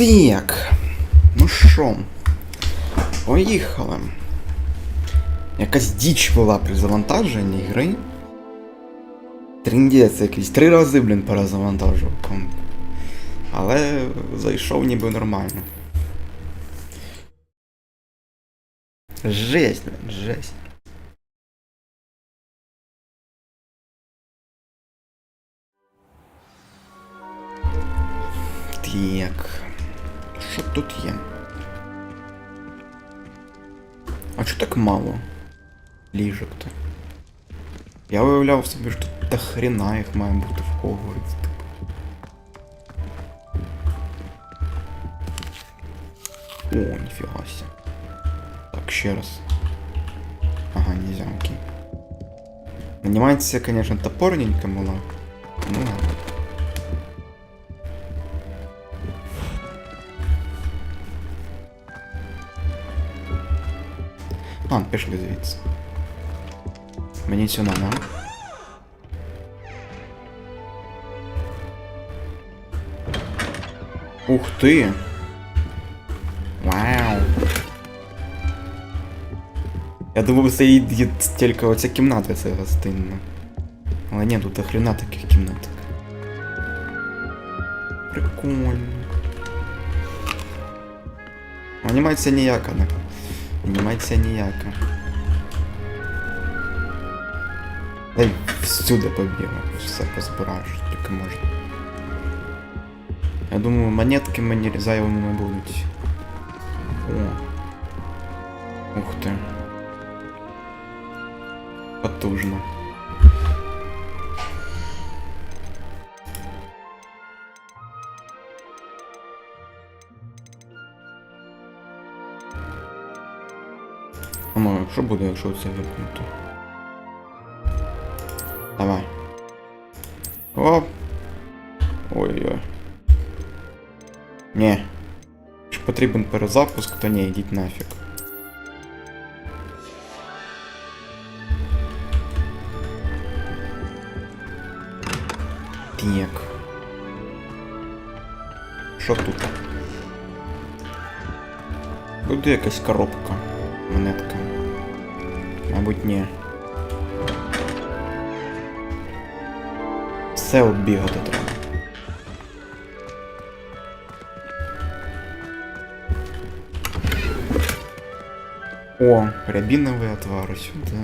Так. Ну що? Поїхали. Якась діч була при завантаженні гри. Тріндець якийсь. 3 рази, блін, перезавантажував комп. Але зайшов ніби нормально. Жесть, блін, жесть. Так. Що тут є? А чого так мало ліжок-то? Я уявляв собі, що тут до хрена їх має бути в Хогвартсі. О, ніфіга ся. Так, ще раз. Ага, нельзя, окей. Анімація, конечно, топорненька була. Ну ладно. А, пішли звідси. Мені сюди, да? Ух ти! Вау! Я думав, це є тільки оця кімната, це гостинна. Але ні, тут охрена таких кімнаток. Прикольно. Анімація ніяка, не? Анімація ніяка. Дай всюди побігу, все позбираю, що тільки можна. Я думаю, монетки мені зайвими не будуть. О. Ух ти. Потужно. Ну, що буде, якщо це випнути? Давай. Оп. Ой-ой. Ні. Якщо потрібен перезапуск, то ні, йдіть нафіг. Так. Що тут? Буде якась коробка. Монетка. Мабуть, ні. Все оббігати треба. О, рябиновий отвар сюди.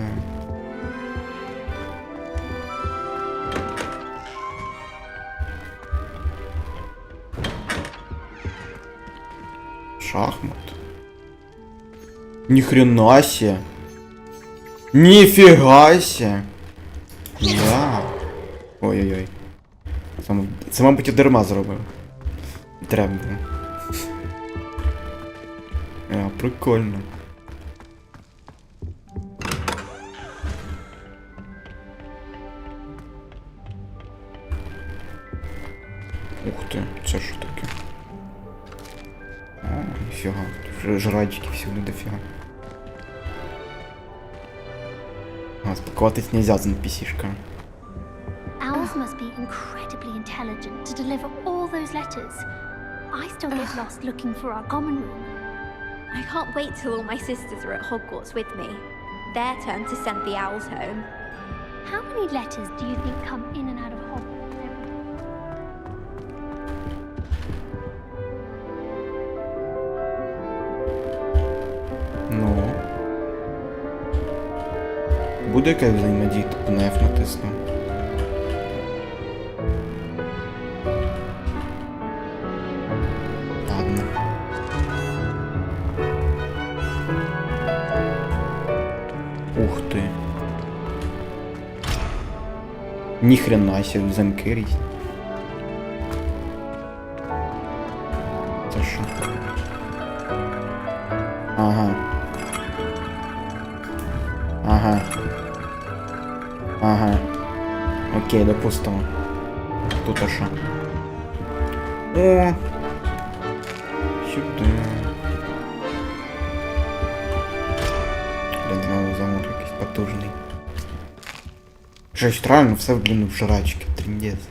Шахмат. Ни хрена себе. Нифига себе. Да. Ой-ой-ой. Це, мабуть, і дарма зробив. Треба було. Прикольно. Ух ти, це що таке? О, ніфіга. Жрачки всюди дофіга. А, спакуватись нельзя з NPC-шками. Owls must be incredibly intelligent to deliver all those letters. I still get lost looking for our common room. I can't wait till all my sisters are at Hogwarts with me. Their turn to send the owls home. How many letters do you think come in and out of Hogwarts every day? Ну. Буде якась взаємодія, типу на F натисну. Ладно. Ух ти. Ніхрена себе, замки різні. Це що? Ага. Ага. Ага. Окей, допустимо. Тут а що? О! Сюди. Блін, знову замок якийсь потужний. Жесть, реально все, блін, в жрачки. Тріндець.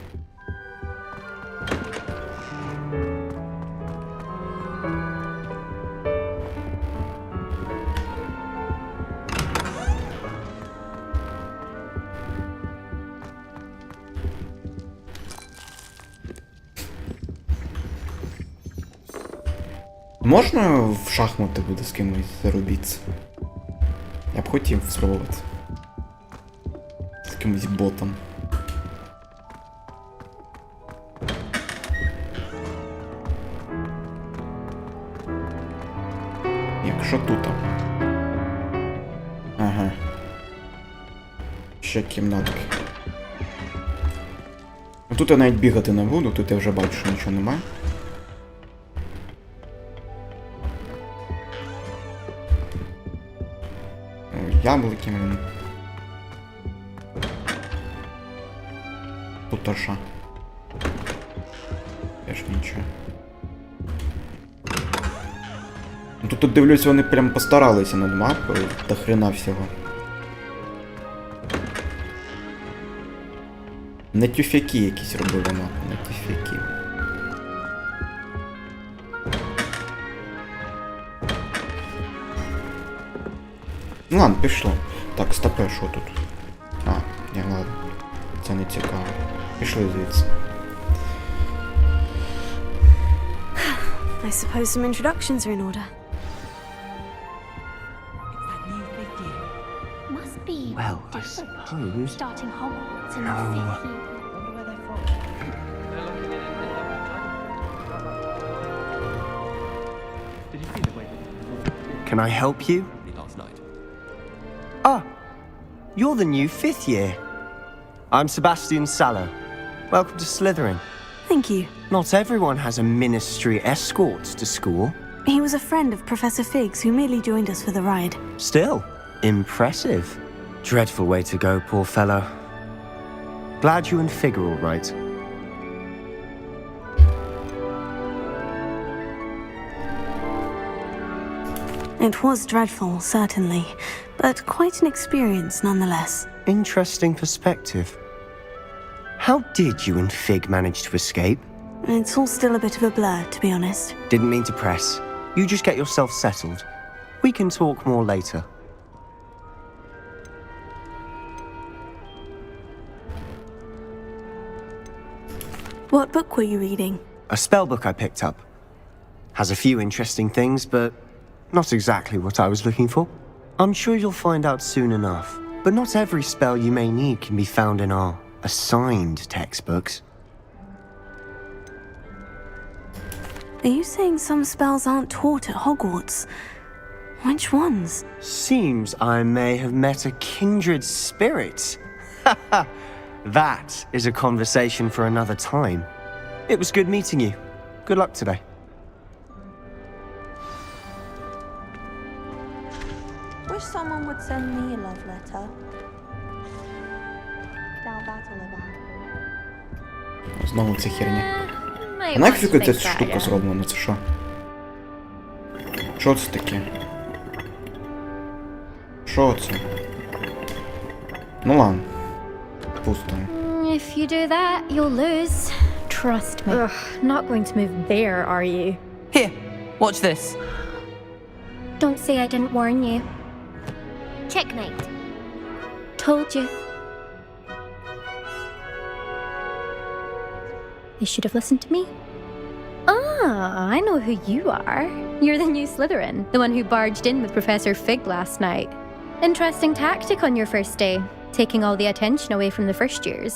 Можна в шахмати буде з кимось зарубитися? Я б хотів спробувати. З якимось ботом. Якщо тут. Ага. Ще кімнатки. Ну, тут я навіть бігати не буду, тут я вже бачу, що нічого немає. Яблуки, блин. Тут аша. Теж нічого. Ну, тут дивлюсь, вони прям постаралися над мапою, до хрена всього. Не тюфяки якісь робили мапу, не тюфяки. Ну ладно, пішло. Так, стопе, що тут? А, ні, ладно. Це не цікаво. Пішли звідси. I suppose some introductions are in order. Must be Well, I different. suppose. Starting Hogwarts in the No. 5th year. Can I help you? Last night. Ah, you're the new 5th year. I'm Sebastian Sallow. Welcome to Slytherin. Thank you. Not everyone has a ministry escort to school. He was a friend of Professor Figgs who merely joined us for the ride. Still, impressive. Dreadful way to go, poor fellow. Glad you and Fig are all right. It was dreadful, certainly, but quite an experience nonetheless. Interesting perspective. How did you and Fig manage to escape? It's all still a bit of a blur, to be honest. Didn't mean to press. You just get yourself settled. We can talk more later. What book were you reading? A spell book I picked up. Has a few interesting things, but not exactly what I was looking for. I'm sure you'll find out soon enough. But not every spell you may need can be found in our assigned textbooks. Are you saying some spells aren't taught at Hogwarts? Which ones? Seems I may have met a kindred spirit. That is a conversation for another time. It was good meeting you. Good luck today. Wish someone would send me a love letter. Now that'll ever happen. Знову ця херня. Might А want нафіг to ця make штука that, зроблена? Це що? Що це таке? Що це? Ну ладно. Пусто. If you do that, you'll lose. Trust me. Ugh, not going to move there, are you? Here, watch this. Don't say I didn't warn you. Checkmate. Told you. They should have listened to me. Ah, I know who you are. You're the new Slytherin, the one who barged in with Professor Fig last night. Interesting tactic on your first day, taking all the attention away from the first years.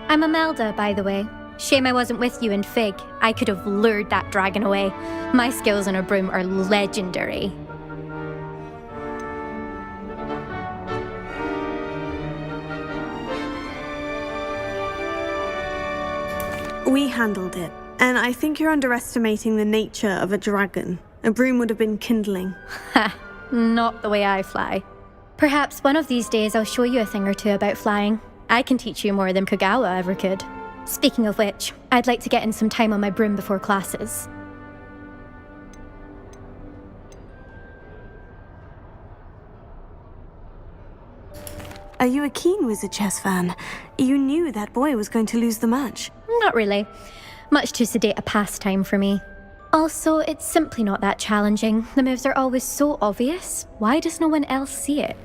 I'm Imelda, by the way. Shame I wasn't with you in Fig. I could have lured that dragon away. My skills on a broom are legendary. We handled it, and I think you're underestimating the nature of a dragon. A broom would have been kindling. Ha, not the way I fly. Perhaps one of these days I'll show you a thing or two about flying. I can teach you more than Kogawa ever could. Speaking of which, I'd like to get in some time on my broom before classes. Are you a keen wizard chess fan? You knew that boy was going to lose the match. Not really. Much too sedate a pastime for me. Also, it's simply not that challenging. The moves are always so obvious. Why does no one else see it?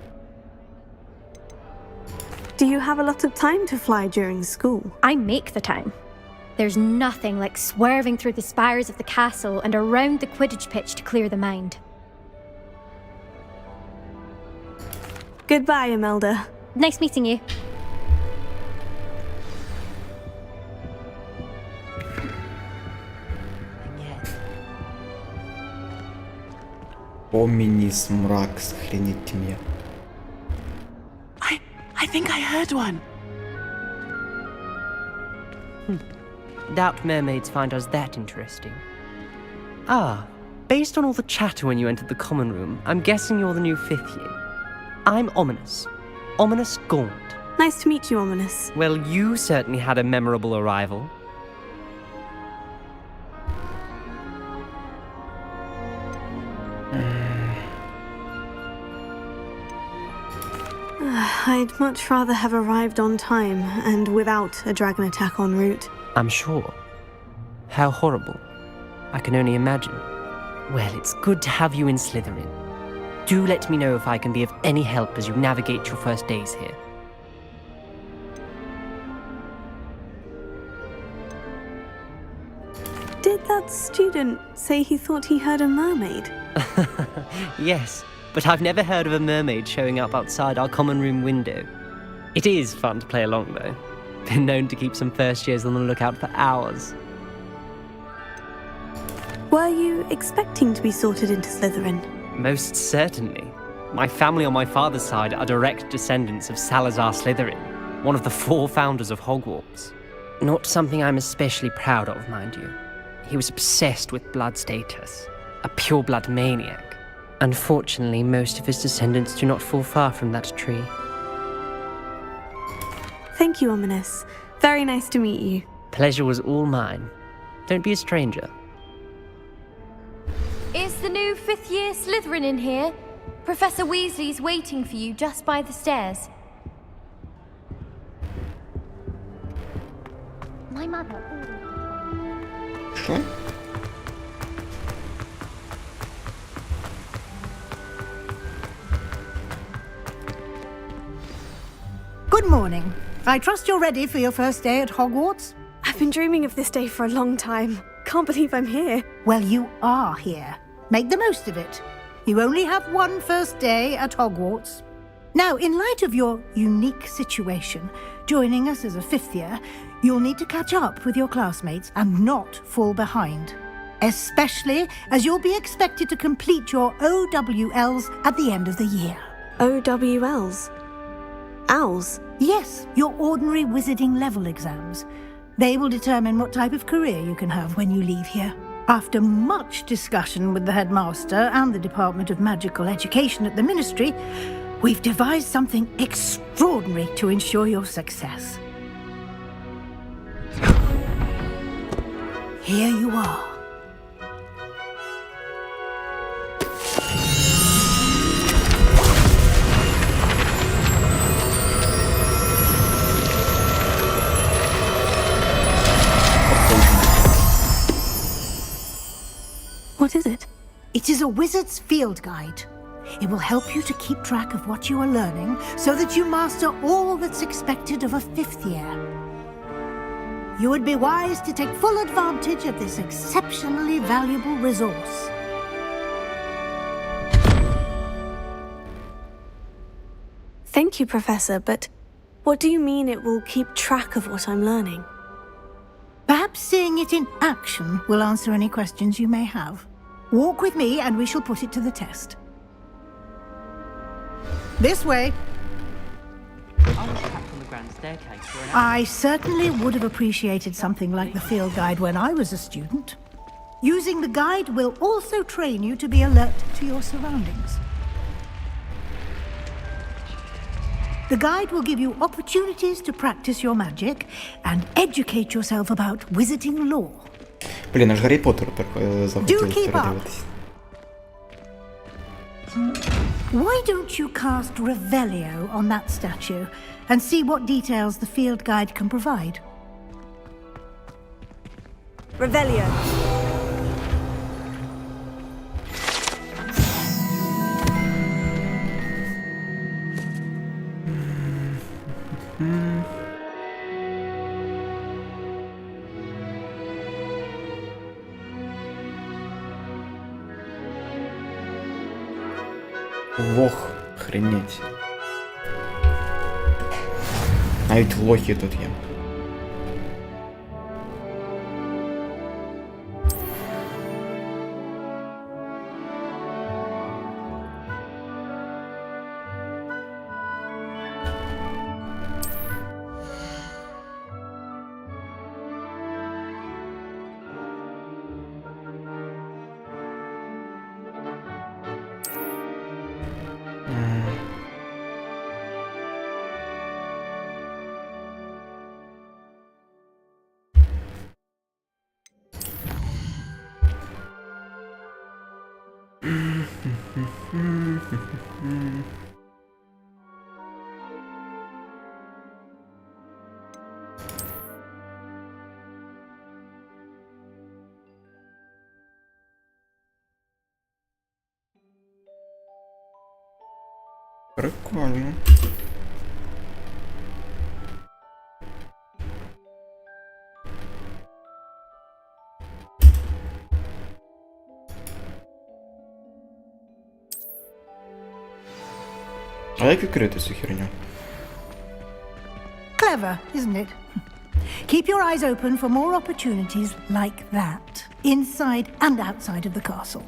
Do you have a lot of time to fly during school? I make the time. There's nothing like swerving through the spires of the castle and around the Quidditch pitch to clear the mind. Goodbye, Imelda. Nice meeting you. Ominous мрак, сохранить тьме. I think I heard one. Doubt mermaids find us that interesting. Ah, based on all the chatter when you entered the common room, I'm guessing you're the new 5th year. I'm Ominous. Ominous Gaunt. Nice to meet you, Ominous. Well, you certainly had a memorable arrival. I'd much rather have arrived on time and without a dragon attack en route. I'm sure. How horrible. I can only imagine. Well, it's good to have you in Slytherin. Do let me know if I can be of any help as you navigate your first days here. Did that student say he thought he heard a mermaid? Yes, but I've never heard of a mermaid showing up outside our common room window. It is fun to play along, though. Been known to keep some first years on the lookout for hours. Were you expecting to be sorted into Slytherin? Most certainly. My family on my father's side are direct descendants of Salazar Slytherin, one of the 4 founders of Hogwarts. Not something I'm especially proud of, mind you. He was obsessed with blood status, a pure-blood maniac. Unfortunately, most of his descendants do not fall far from that tree. Thank you, Ominous. Very nice to meet you. Pleasure was all mine. Don't be a stranger. Is the new 5th year Slytherin in here? Professor Weasley's waiting for you just by the stairs. My mother Що? Good morning. I trust you're ready for your first day at Hogwarts? I've been dreaming of this day for a long time. Can't believe I'm here. Well, you are here. Make the most of it. You only have one first day at Hogwarts. Now, in light of your unique situation, joining us as a 5th year, you'll need to catch up with your classmates and not fall behind. Especially as you'll be expected to complete your OWLs at the end of the year. OWLs? Owls? Yes, your ordinary wizarding level exams. They will determine what type of career you can have when you leave here. After much discussion with the headmaster and the Department of Magical Education at the Ministry, we've devised something extraordinary to ensure your success. Here you are. What is it? It is a wizard's field guide. It will help you to keep track of what you are learning so that you master all that's expected of a 5th year. You would be wise to take full advantage of this exceptionally valuable resource. Thank you, Professor, but what do you mean it will keep track of what I'm learning? Perhaps seeing it in action will answer any questions you may have. Walk with me and we shall put it to the test. This way. I was trapped on the grand staircase for an hour. I certainly would have appreciated something like the field guide when I was a student. Using the guide will also train you to be alert to your surroundings. The guide will give you opportunities to practice your magic and educate yourself about wizarding lore. Блін, аж Гаррі Поттер захотів keep up. передивитись. Why don't you cast Revelio on that statue and see what details the field guide can provide? Revelio. Лох, хренеть. Навіть лохи тут є. Прикольно. А як відкрити цю херню? Clever, isn't it? Keep your eyes open for more opportunities like that, inside and outside of the castle.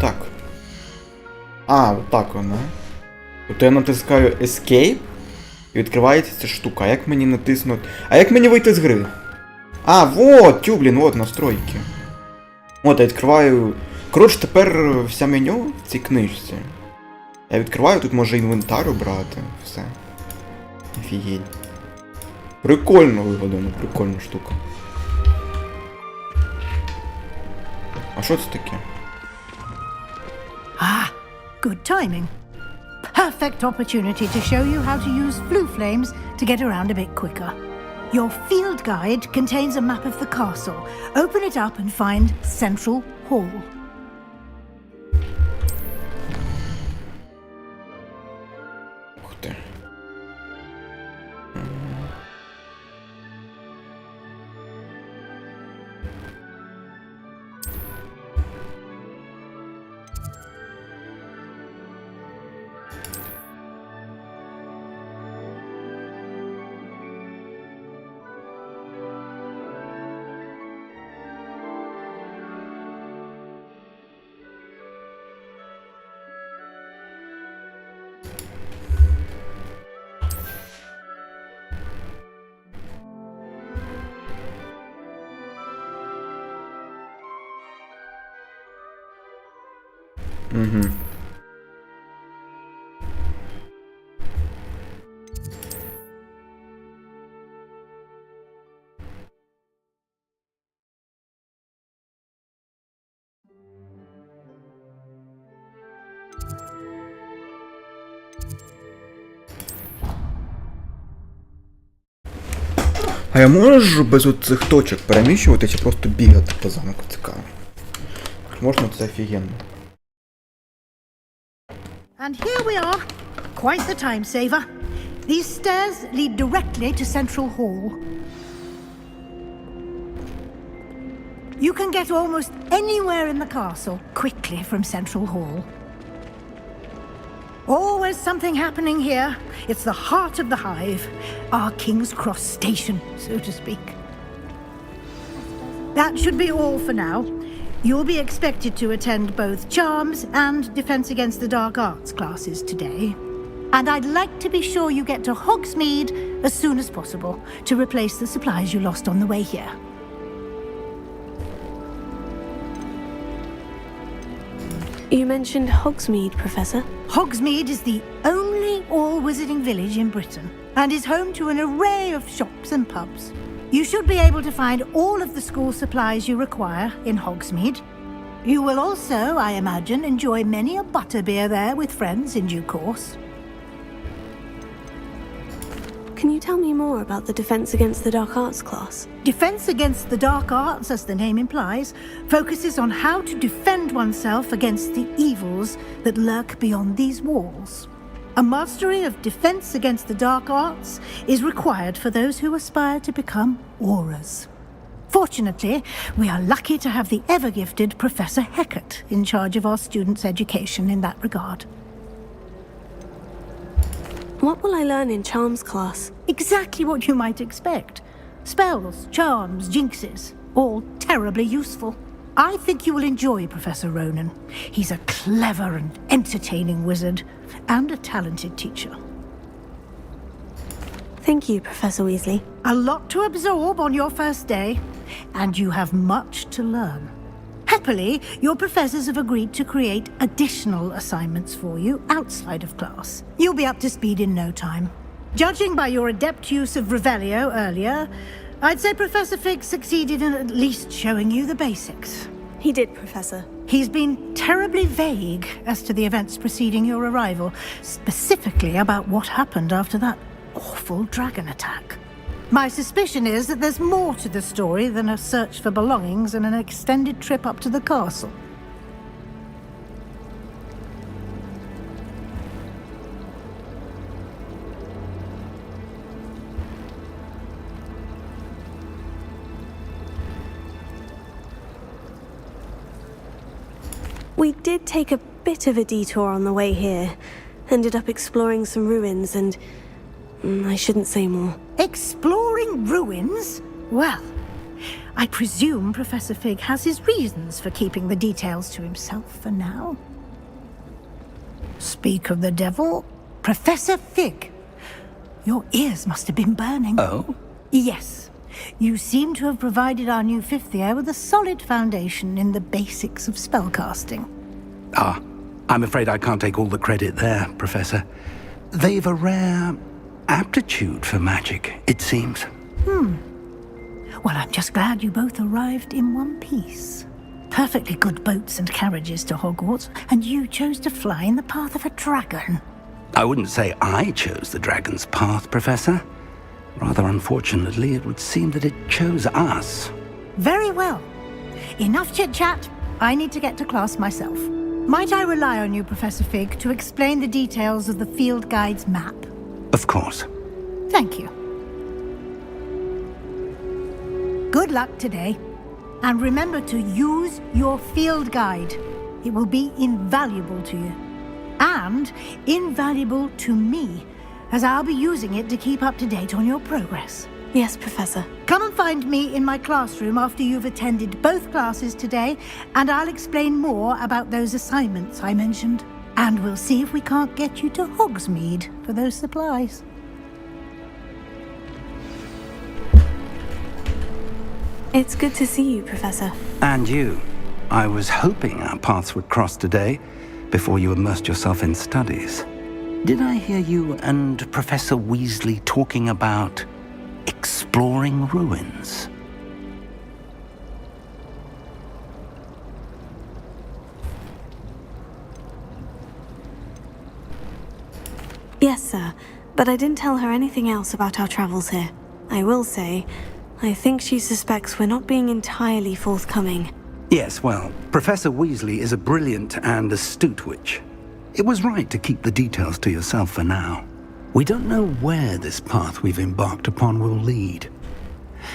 Так. А, отак воно. Тобто я натискаю Escape і відкривається ця штука. А як мені натиснути? А як мені вийти з гри? А, вот, блін, от настройки. От, я відкриваю. Коротше, тепер вся меню в цій книжці. Я відкриваю, тут може інвентар обрати. Все. Офігеть. Прикольно вигадано, прикольна штука. А що це таке? Ah, good timing. Perfect opportunity to show you how to use blue flames to get around a bit quicker. Your field guide contains a map of the castle. Open it up and find Central Hall. Ух ти. Угу. А я можу без оцих точок переміщуватися чи просто бігати по замку? Цікаво. Можна, це офігенно. And here we are. Quite the time saver. These stairs lead directly to Central Hall. You can get almost anywhere in the castle quickly from Central Hall. Always something happening here. It's the heart of the hive, our King's Cross station, so to speak. That should be all for now. You'll be expected to attend both Charms and Defense Against the Dark Arts classes today. And I'd like to be sure you get to Hogsmeade as soon as possible to replace the supplies you lost on the way here. You mentioned Hogsmeade, Professor. Hogsmeade is the only all-wizarding village in Britain and is home to an array of shops and pubs. You should be able to find all of the school supplies you require in Hogsmeade. You will also, I imagine, enjoy many a butterbeer there with friends in due course. Can you tell me more about the Defense Against the Dark Arts class? Defense Against the Dark Arts, as the name implies, focuses on how to defend oneself against the evils that lurk beyond these walls. A mastery of Defense Against the Dark Arts is required for those who aspire to become auras. Fortunately, we are lucky to have the ever-gifted Professor Heckert in charge of our students' education in that regard. What will I learn in Charms class? Exactly what you might expect. Spells, charms, jinxes, all terribly useful. I think you will enjoy Professor Ronan. He's a clever and entertaining wizard, and a talented teacher. Thank you, Professor Weasley. A lot to absorb on your first day, and you have much to learn. Happily, your professors have agreed to create additional assignments for you outside of class. You'll be up to speed in no time. Judging by your adept use of Revelio earlier, I'd say Professor Fig succeeded in at least showing you the basics. He did, Professor. He's been terribly vague as to the events preceding your arrival, specifically about what happened after that awful dragon attack. My suspicion is that there's more to the story than a search for belongings and an extended trip up to the castle. We did take a bit of a detour on the way here. Ended up exploring some ruins and... I shouldn't say more. Exploring ruins? Well, I presume Professor Fig has his reasons for keeping the details to himself for now. Speak of the devil, Professor Fig. Your ears must have been burning. Oh? Yes. You seem to have provided our new fifth year with a solid foundation in the basics of spellcasting. Ah, I'm afraid I can't take all the credit there, Professor. They've a rare aptitude for magic, it seems. Well, I'm just glad you both arrived in one piece. Perfectly good boats and carriages to Hogwarts, and you chose to fly in the path of a dragon. I wouldn't say I chose the dragon's path, Professor. Rather unfortunately, it would seem that it chose us. Very well. Enough chit-chat. I need to get to class myself. Might I rely on you, Professor Fig, to explain the details of the field guide's map? Of course. Thank you. Good luck today. And remember to use your field guide. It will be invaluable to you. And invaluable to me, as I'll be using it to keep up to date on your progress. Yes, Professor. Come and find me in my classroom after you've attended both classes today, and I'll explain more about those assignments I mentioned. And we'll see if we can't get you to Hogsmeade for those supplies. It's good to see you, Professor. And you. I was hoping our paths would cross today, before you immersed yourself in studies. Did I hear you and Professor Weasley talking about exploring ruins? Yes, sir. But I didn't tell her anything else about our travels here. I will say, I think she suspects we're not being entirely forthcoming. Yes, well, Professor Weasley is a brilliant and astute witch. It was right to keep the details to yourself for now. We don't know where this path we've embarked upon will lead.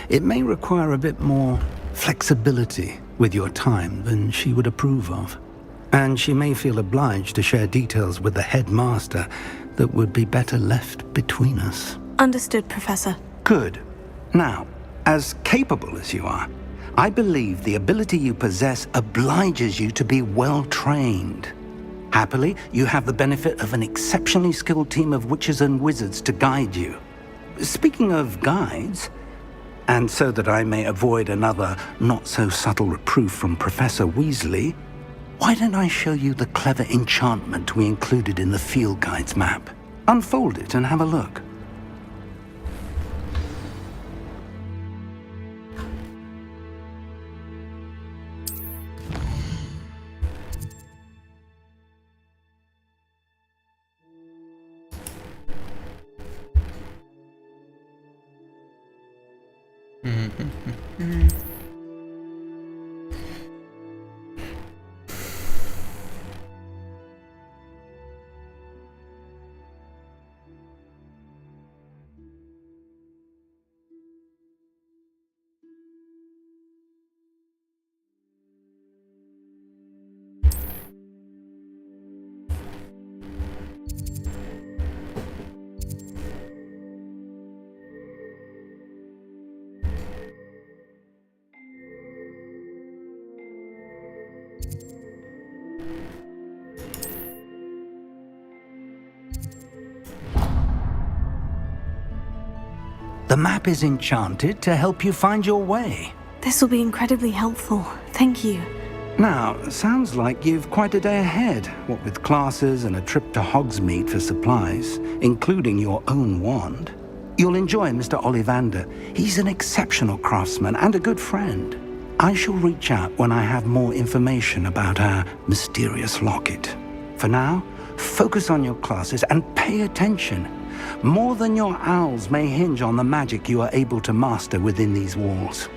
It may require a bit more flexibility with your time than she would approve of. And she may feel obliged to share details with the headmaster that would be better left between us. Understood, Professor. Good. Now, as capable as you are, I believe the ability you possess obliges you to be well-trained. Happily, you have the benefit of an exceptionally skilled team of witches and wizards to guide you. Speaking of guides, and so that I may avoid another not-so-subtle reproof from Professor Weasley, why don't I show you the clever enchantment we included in the field guide's map? Unfold it and have a look. The map is enchanted to help you find your way. This will be incredibly helpful. Thank you. Now, sounds like you've quite a day ahead, what with classes and a trip to Hogsmeade for supplies, including your own wand. You'll enjoy Mr. Ollivander. He's an exceptional craftsman and a good friend. I shall reach out when I have more information about our mysterious locket. For now, focus on your classes and pay attention. More than your owls may hinge on the magic you are able to master within these walls.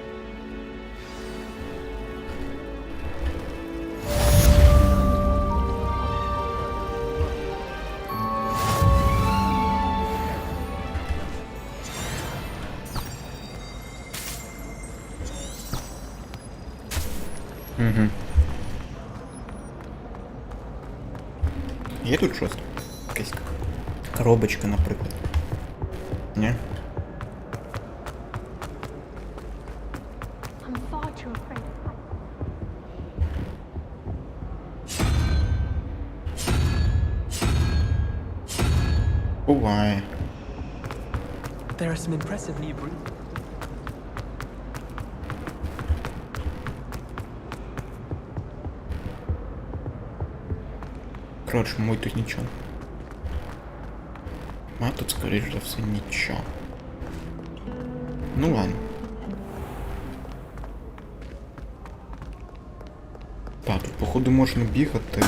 Є тут щось? Якась коробочка, наприклад. Ні? I'm far too afraid of heights. Буває. There are some impressive new rooms. Коротше, мой тут нічого. А тут, скоріш за все, нічого. Ну ладно. Так, тут, походу, можна бігати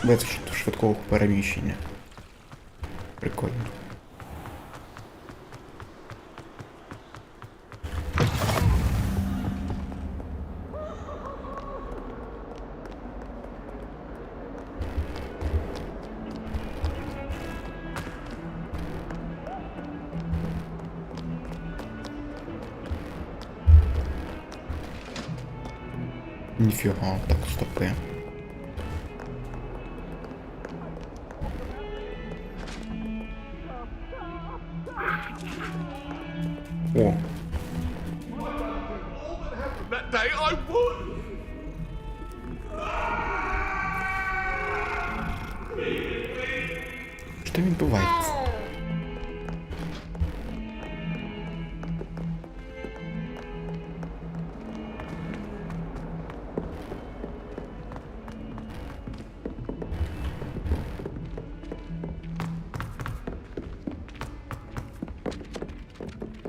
без швидкого переміщення. Прикольно. Ніфіга, так, стопи. О. That day I would. Що відбувається?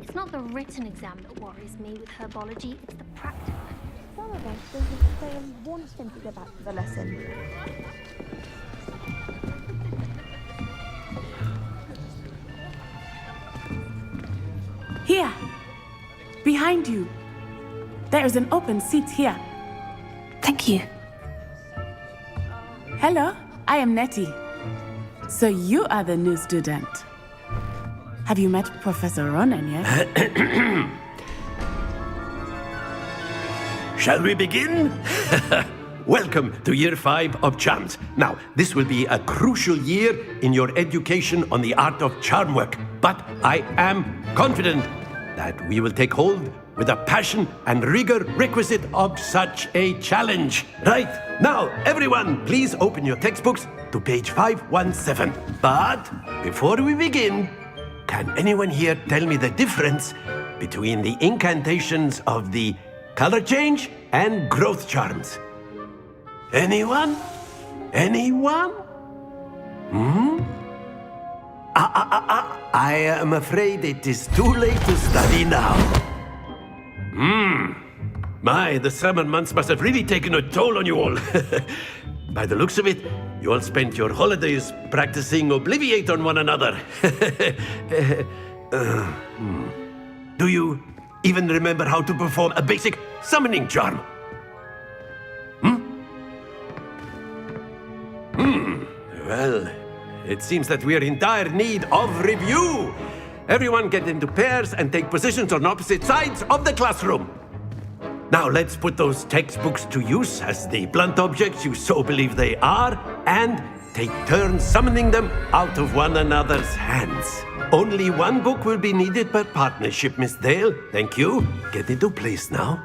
It's not the written exam that worries me with herbology, it's the practical. Some of us don't just stay and want him to go back to the lesson. Here! Behind you! There is an open seat here. Thank you. Hello, I am Nettie. So you are the new student. Have you met Professor Ronan yet? Shall we begin? Welcome to Year 5 of Charms. Now, this will be a crucial year in your education on the art of charm work. But I am confident that we will take hold with the passion and rigor requisite of such a challenge. Right, now, everyone, please open your textbooks to page 517. But before we begin, can anyone here tell me the difference between the incantations of the color change and growth charms? Anyone? Anyone? I am afraid it is too late to study now. My, the summer months must have really taken a toll on you all. By the looks of it, you all spent your holidays practicing Obliviate on one another. Do you even remember how to perform a basic summoning charm? Well, it seems that we are in dire need of review. Everyone get into pairs and take positions on opposite sides of the classroom. Now let's put those textbooks to use as the blunt objects you so believe they are, and take turns summoning them out of one another's hands. Only one book will be needed per partnership, Miss Dale. Thank you. Get into place now.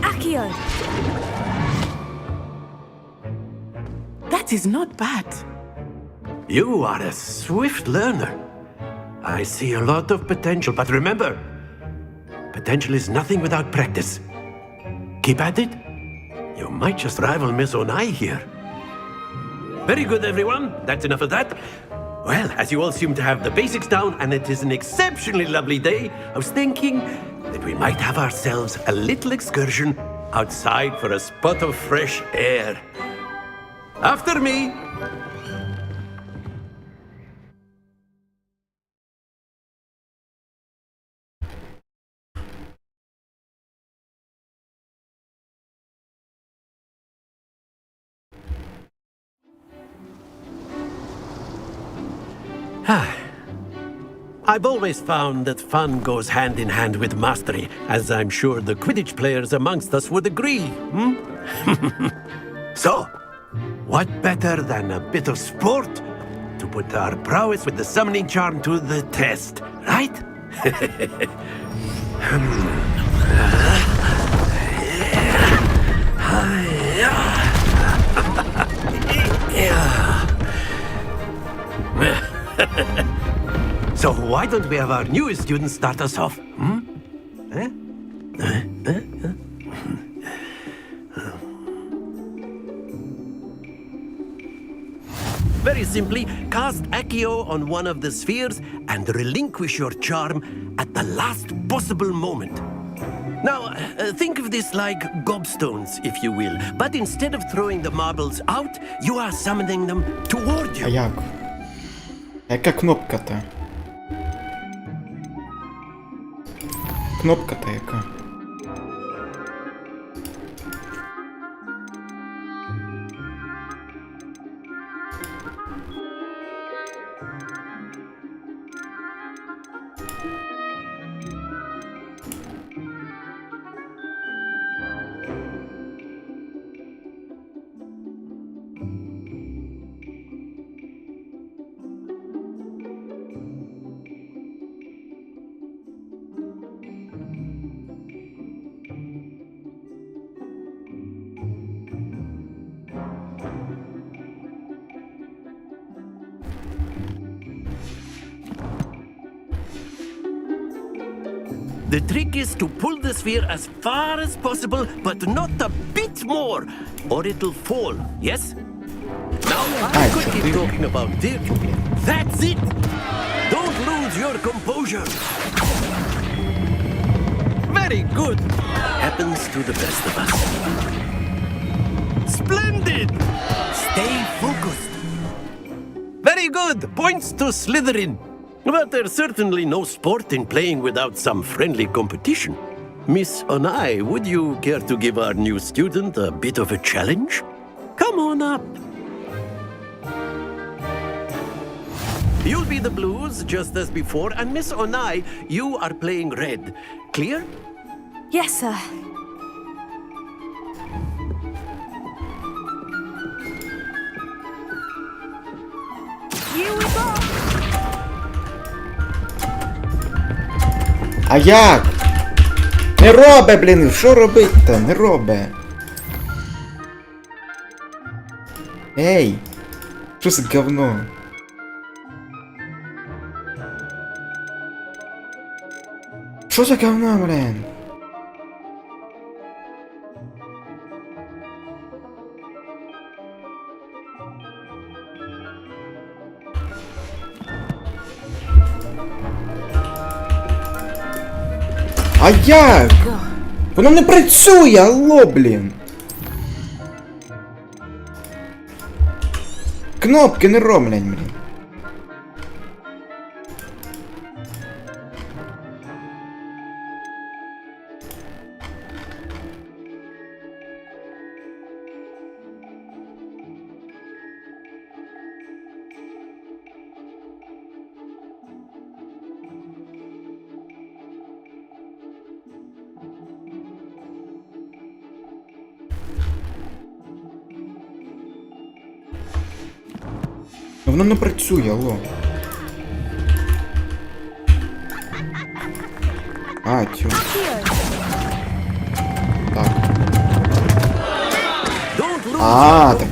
Accio! That is not bad. You are a swift learner. I see a lot of potential, but remember, potential is nothing without practice. Keep at it. You might just rival Miss Onai here. Very good, everyone. That's enough of that. Well, as you all seem to have the basics down, and it is an exceptionally lovely day, I was thinking that we might have ourselves a little excursion outside for a spot of fresh air. After me. I've always found that fun goes hand in hand with mastery, as I'm sure the Quidditch players amongst us would agree. So, what better than a bit of sport to put our prowess with the summoning charm to the test, right? So why don't we have our newest student start us off? Very simply, cast Accio on one of the spheres and relinquish your charm at the last possible moment. Now, think of this like gobstones, if you will. But instead of throwing the marbles out, you are summoning them toward you. А як? Яка кнопка-то? Кнопка-то яка? The trick is to pull the sphere as far as possible, but not a bit more, or it'll fall, yes? Now, I could keep talking about it. That's it! Don't lose your composure. Very good. Happens to the best of us. Splendid! Stay focused. Very good. Points to Slytherin. But there's certainly no sport in playing without some friendly competition. Miss Onai, would you care to give our new student a bit of a challenge? Come on up. You'll be the blues, just as before, and Miss Onai, you are playing red. Clear? Yes, sir. Here we go! А як? Не робе, блін, що робить-то? Не робе. Ей! Що за говно? Що за говно, блін? А як? Воно не працює, алло, блін. Кнопки не роблять, блін. Воно не працює, алло. А, тю. Так. А, так.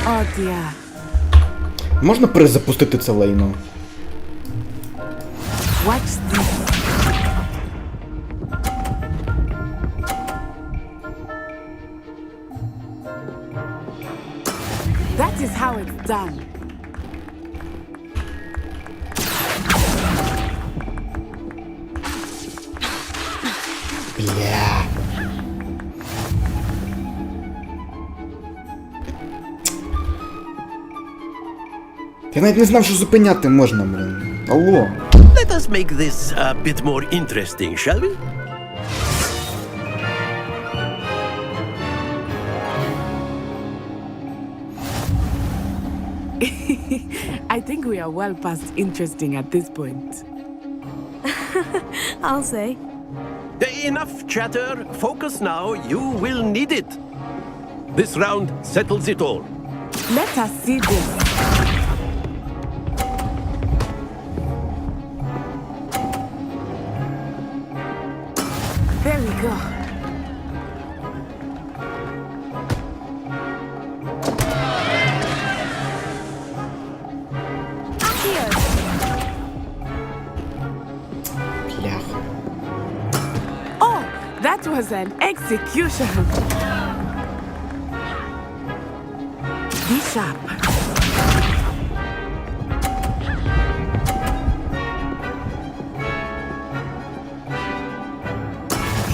Oh dear. Можна перезапустити це лайно? Watch this. That is how it's done. Бля. Я навіть не знав, що зупиняти можна, блін. Алло. Let us make this a bit more interesting, shall we? I think we are well past interesting at this point. I'll say. Enough chatter. Focus now. You will need it. This round settles it all. Let us see this. There we go. Бляха. Oh, that was an execution. Be sharp.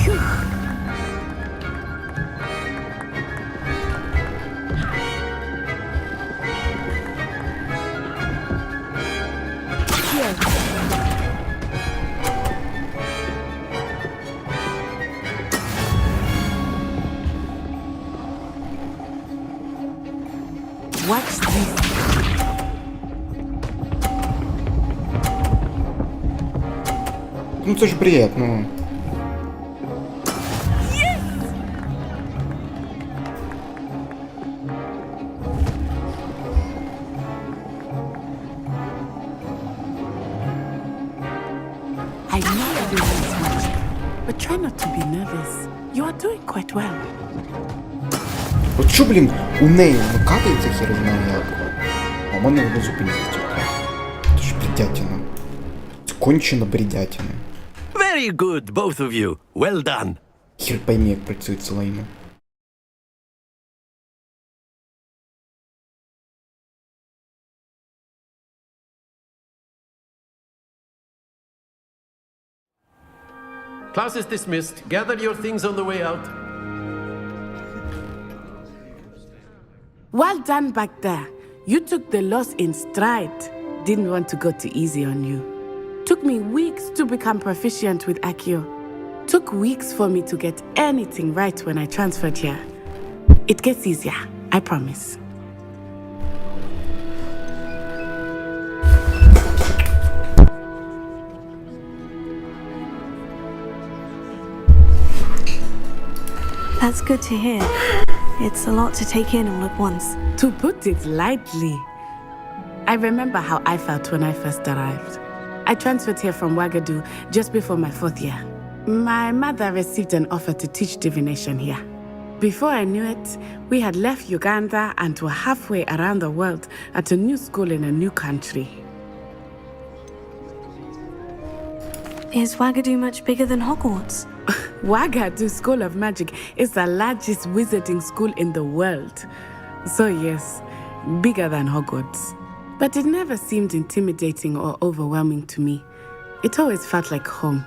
Phew. Here. Watch this. Ну це ж бред, ну. I know everyone is watching, but try not to be nervous. You are doing quite well. От що, блін, у неї вмикається хер знає як. А в мене воно зупиняється. Це ж бредятина. Це кончена бредятина. Very good, both of you. Well done. Хер пойми, як працює це лайно. Class is dismissed. Gather your things on the way out. Well done back there. You took the loss in stride. Didn't want to go too easy on you. Took me weeks to become proficient with Accio. Took weeks for me to get anything right when I transferred here. It gets easier, I promise. That's good to hear. It's a lot to take in all at once. To put it lightly, I remember how I felt when I first arrived. I transferred here from Wagadu just before my 4th year. My mother received an offer to teach divination here. Before I knew it, we had left Uganda and were halfway around the world at a new school in a new country. Is Wagadu much bigger than Hogwarts? Wagadu School of Magic is the largest wizarding school in the world. So yes, bigger than Hogwarts. But it never seemed intimidating or overwhelming to me. It always felt like home.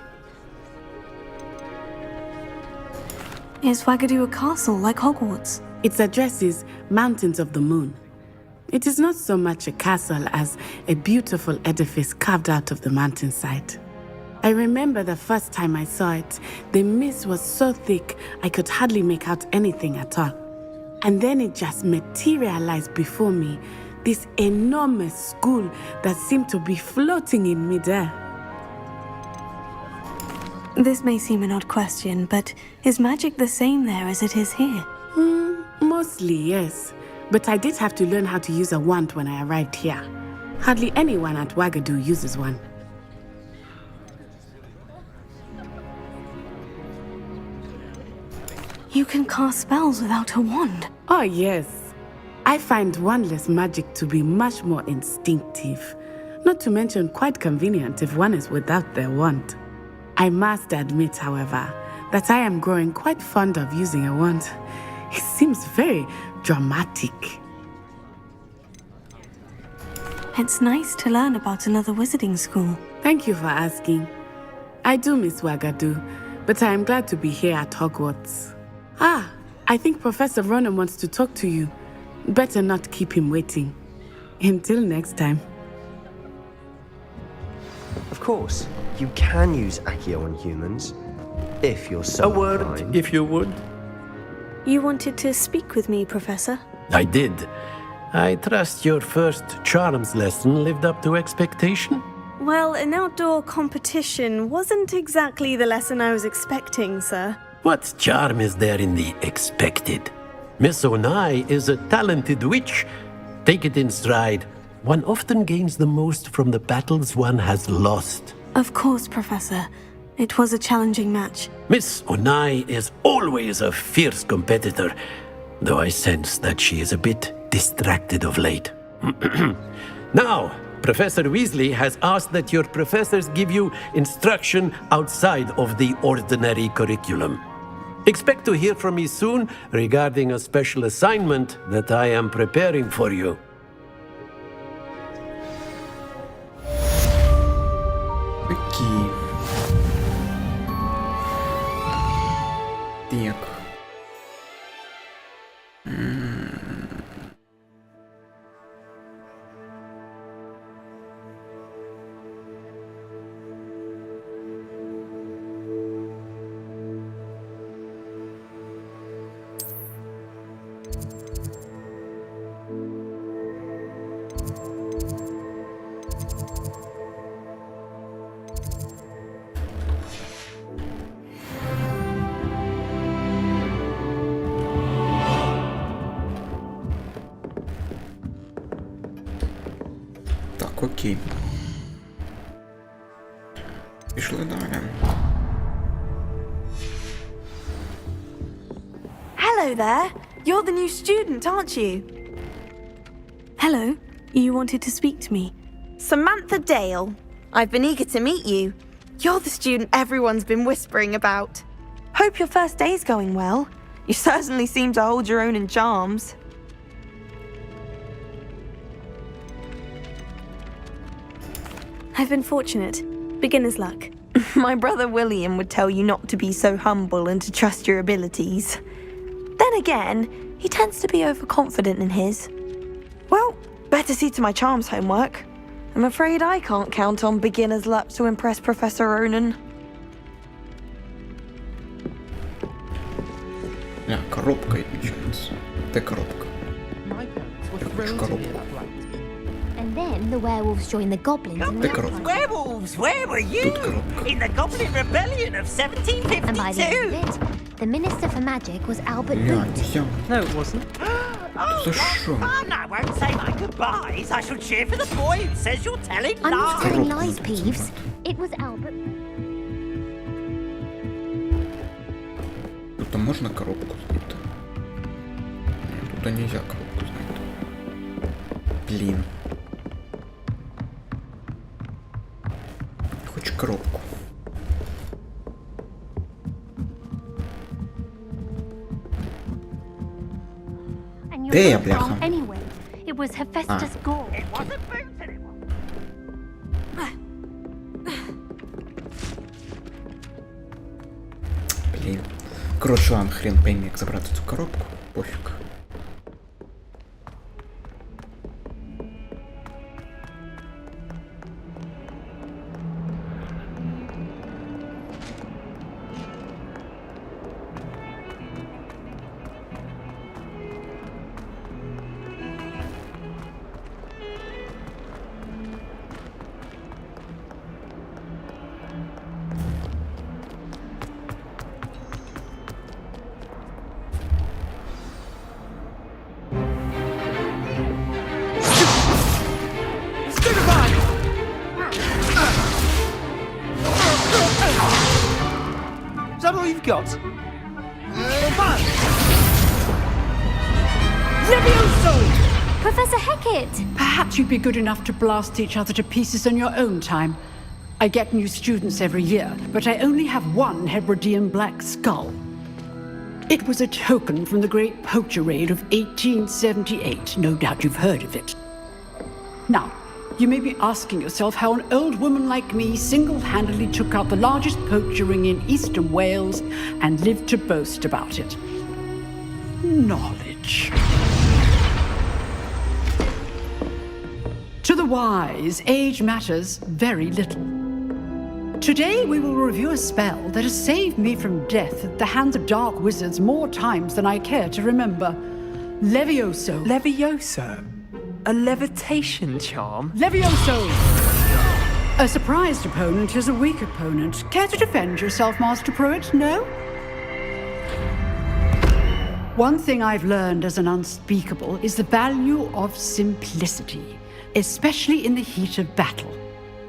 Is Wagadu a castle like Hogwarts? Its address is Mountains of the Moon. It is not so much a castle as a beautiful edifice carved out of the mountainside. I remember the first time I saw it, the mist was so thick I could hardly make out anything at all. And then it just materialized before me, this enormous school that seemed to be floating in midair. This may seem an odd question, but is magic the same there as it is here? Mostly, yes. But I did have to learn how to use a wand when I arrived here. Hardly anyone at Wagadu uses one. You can cast spells without a wand. Oh, yes. I find wandless magic to be much more instinctive. Not to mention quite convenient if one is without their wand. I must admit, however, that I am growing quite fond of using a wand. It seems very dramatic. It's nice to learn about another wizarding school. Thank you for asking. I do miss Wagadu, but I am glad to be here at Hogwarts. I think Professor Ronan wants to talk to you. Better not keep him waiting. Until next time. Of course, you can use Accio on humans, if you're so A word, inclined. if you would. You wanted to speak with me, Professor? I did. I trust your first charms lesson lived up to expectation. Well, an outdoor competition wasn't exactly the lesson I was expecting, sir. What charm is there in the expected? Miss Onai is a talented witch. Take it in stride. One often gains the most from the battles one has lost. Of course, Professor. It was a challenging match. Miss Onai is always a fierce competitor, though I sense that she is a bit distracted of late. Now, Professor Weasley has asked that your professors give you instruction outside of the ordinary curriculum. Expect to hear from me soon regarding a special assignment that I am preparing for you. Окей. Так. Так, окей. Пішли далі. Hello there. You're the new student, aren't you? Hello. You wanted to speak to me. Samantha Dale. I've been eager to meet you. You're the student everyone's been whispering about. Hope your first day's going well. You certainly seem to hold your own in charms. I've been fortunate. Beginner's luck. My brother William would tell you not to be so humble and to trust your abilities. Then again, he tends to be overconfident in his. Well, better see to my charms homework. I'm afraid I can't count on beginner's luck to impress Professor Ronan. Коробка відмічається. Де коробка? Коробка. And then the werewolves joined the goblins in Де the коробка? Werewolves, where were you? Тут коробка. In the Goblin Rebellion of And by the end 1752. of it, the Minister for Magic was Albert Глянь, Boot. я. No, it wasn't. Oh, За that's що? fun. I won't say my goodbyes. I shall cheer for the boy who says you're telling I'm not lies. telling lies, Peeves. It was Albert. Тут можна коробку збити? Туди нельзя коробку знайти. Блін. Хоч коробку. And you Де я, were бляха? wrong anyway. It was Hephaestus' gourd. It wasn't boots anymore. Блін. Коротше, ладно, хрен пойми, як забрати цю коробку. Пофіг. Is that all you've got? Professor Hecat! Perhaps you'd be good enough to blast each other to pieces on your own time. I get new students every year, but I only have one Hebridean black skull. It was a token from the Great Poacher Raid of 1878. No doubt you've heard of it. Now, you may be asking yourself how an old woman like me single-handedly took out the largest poacher ring in eastern Wales and lived to boast about it. Knowledge. To the wise, age matters very little. Today we will review a spell that has saved me from death at the hands of dark wizards more times than I care to remember. Levioso. Levioso? A levitation charm? Levioso! A surprised opponent is a weak opponent. Care to defend yourself, Master Pruitt? No? One thing I've learned as an unspeakable is the value of simplicity, especially in the heat of battle.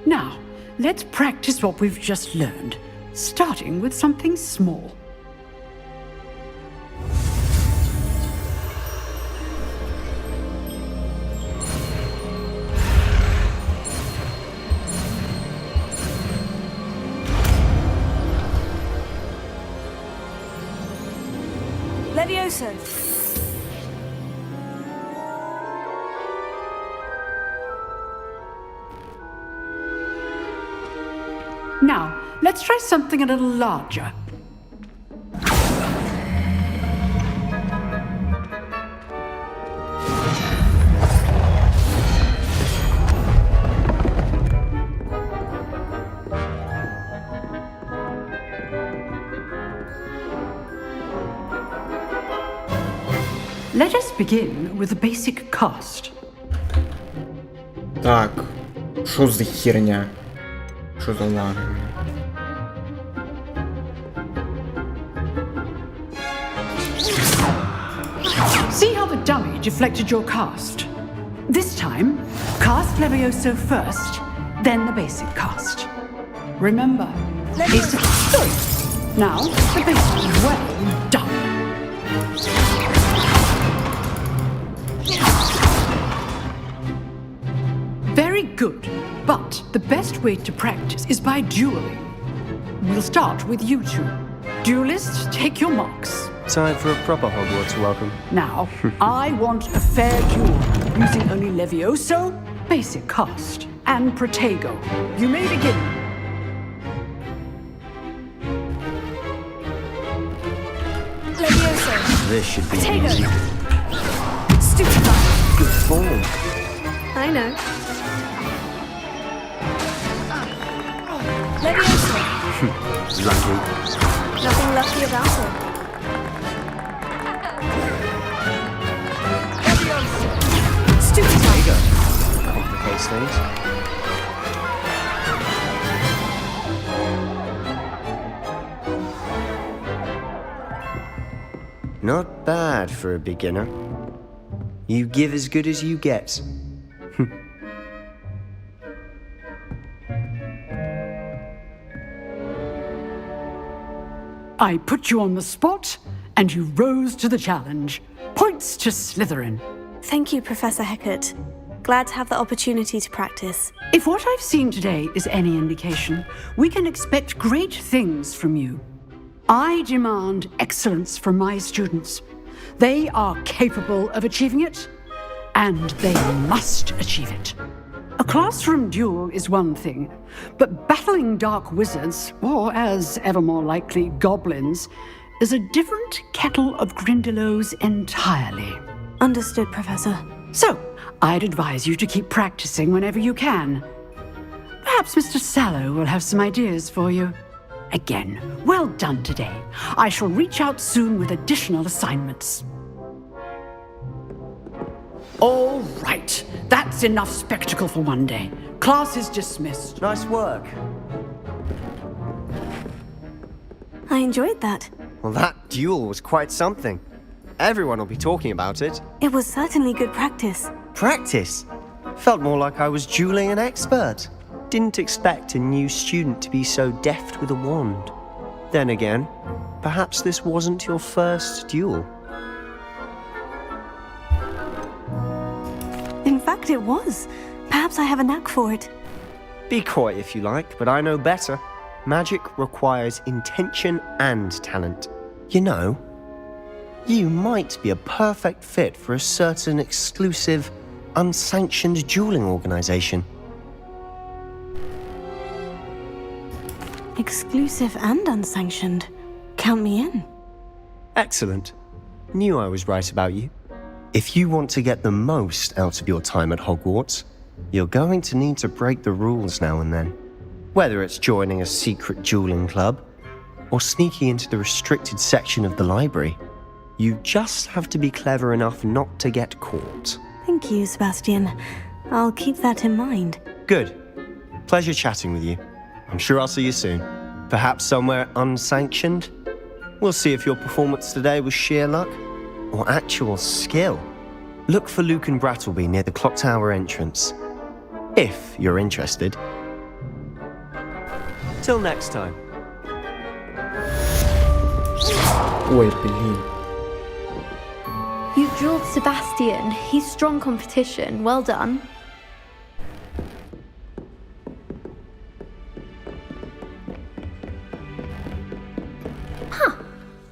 Now, let's practice what we've just learned, starting with something small. Levioso. Now, let's try something a little larger. Let us begin with the basic cast. Так. Що за херня? Що за лаги? See how the dummy deflected your cast? This time, cast Levioso first, then the basic cast. Remember, basic good. Now, the basic is well done. Very good, but the best way to practice is by dueling. We'll start with you two. Duelists, take your marks. Time for a proper Hogwarts welcome. Now, I want a fair duel, using only Levioso, basic cast, and Protego. You may begin. Levioso. This should be Protego. easy. Stupefy. Good form. I know. Levioso. Lucky. Nothing lucky about it. Stupefy. There you go. Complicates things. Not bad for a beginner. You give as good as you get. I put you on the spot, and you rose to the challenge. Points to Slytherin. Thank you, Professor Hecat. Glad to have the opportunity to practice. If what I've seen today is any indication, we can expect great things from you. I demand excellence from my students. They are capable of achieving it, and they must achieve it. A classroom duel is one thing, but battling dark wizards, or as ever more likely, goblins, is a different kettle of Grindylows entirely. Understood, Professor. So, I'd advise you to keep practicing whenever you can. Perhaps Mr. Sallow will have some ideas for you. Again, well done today. I shall reach out soon with additional assignments. All right, that's enough spectacle for one day. Class is dismissed. Nice work. I enjoyed that. Well, that duel was quite something. Everyone will be talking about it. It was certainly good practice. Practice? Felt more like I was dueling an expert. Didn't expect a new student to be so deft with a wand. Then again, perhaps this wasn't your first duel. In fact, it was. Perhaps I have a knack for it. Be coy if you like, but I know better. Magic requires intention and talent. You know, you might be a perfect fit for a certain exclusive, unsanctioned dueling organization. Exclusive and unsanctioned. Count me in. Excellent. Knew I was right about you. If you want to get the most out of your time at Hogwarts, you're going to need to break the rules now and then. Whether it's joining a secret dueling club, or sneaking into the restricted section of the library, you just have to be clever enough not to get caught. Thank you, Sebastian. I'll keep that in mind. Good. Pleasure chatting with you. I'm sure I'll see you soon. Perhaps somewhere unsanctioned? We'll see if your performance today was sheer luck or actual skill. Look for Luke and Brattleby near the clock tower entrance, if you're interested. Till next time. Ой, блін. You've drilled Sebastian. He's strong competition. Well done.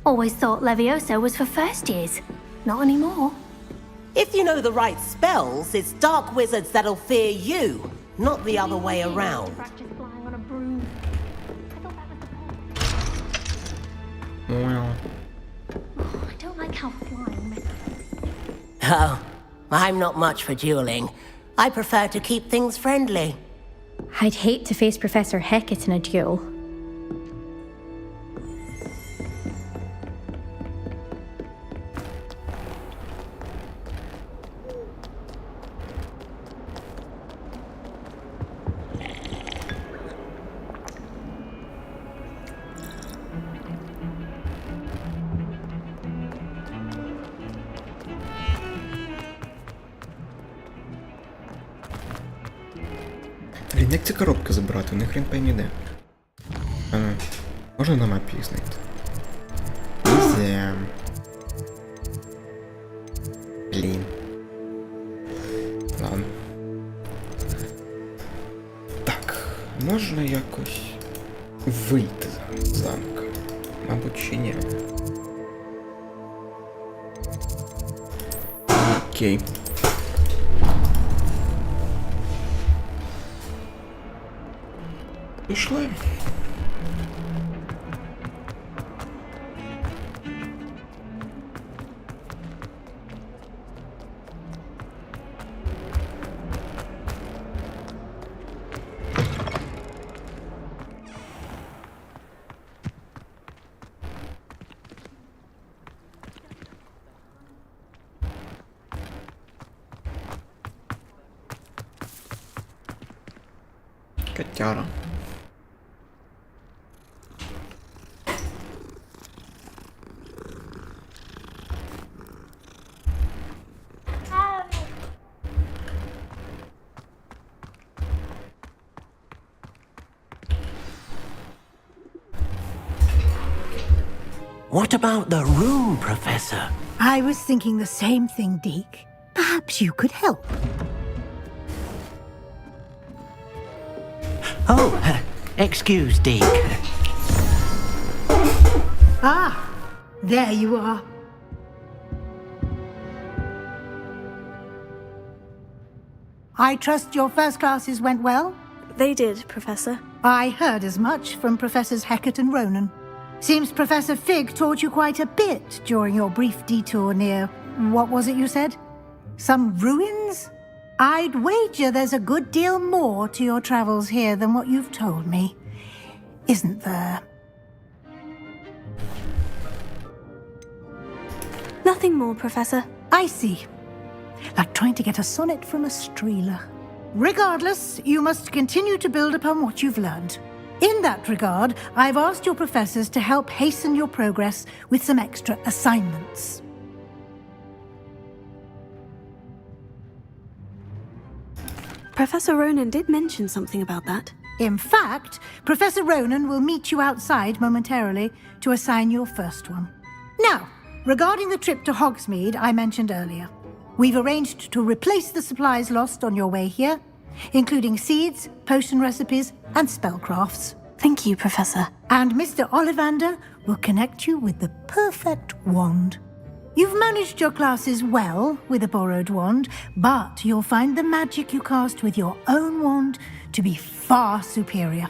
Always thought Levioso was for first years. Not anymore. If you know the right spells, it's dark wizards that'll fear you, not the other way around. Practice flying on a broom. Well. Oh, I don't like how flying. Oh, I'm not much for dueling. I prefer to keep things friendly. I'd hate to face Professor Hecat in a duel. Блін, як ці коробки забрати? Не хрен поймі де. Можна на мапі їх знайти? Блін. Ладно. Так, можна якось вийти з замка? Мабуть, чи ні. Окей. Пішли. Котяра. What about the room, Professor? I was thinking the same thing, Deke. Perhaps you could help. Oh, excuse, Deke. Ah, there you are. I trust your first classes went well? They did, Professor. I heard as much from Professors Hecat and Ronan. Seems Professor Fig taught you quite a bit during your brief detour near... what was it you said? Some ruins? I'd wager there's a good deal more to your travels here than what you've told me. Isn't there? Nothing more, Professor. I see. Like trying to get a sonnet from a streeler. Regardless, you must continue to build upon what you've learned. In that regard, I've asked your professors to help hasten your progress with some extra assignments. Professor Ronan did mention something about that. In fact, Professor Ronan will meet you outside momentarily to assign your first one. Now, regarding the trip to Hogsmeade I mentioned earlier, we've arranged to replace the supplies lost on your way here, including seeds, potion recipes, and spellcrafts. Thank you, Professor. And Mr. Ollivander will connect you with the perfect wand. You've managed your classes well with a borrowed wand, but you'll find the magic you cast with your own wand to be far superior.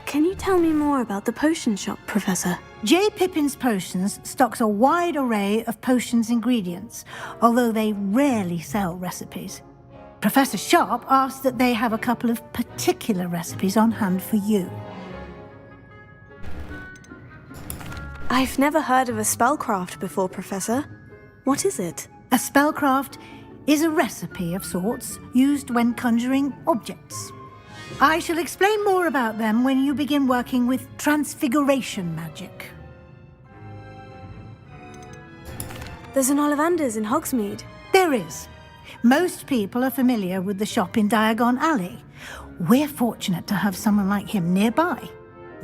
Can you tell me more about the potion shop, Professor? J. Pippin's Potions stocks a wide array of potions ingredients, although they rarely sell recipes. Professor Sharp asked that they have a couple of particular recipes on hand for you. I've never heard of a spellcraft before, Professor. What is it? A spellcraft is a recipe of sorts used when conjuring objects. I shall explain more about them when you begin working with transfiguration magic. There's an Ollivander's in Hogsmeade. There is. Most people are familiar with the shop in Diagon Alley. We're fortunate to have someone like him nearby.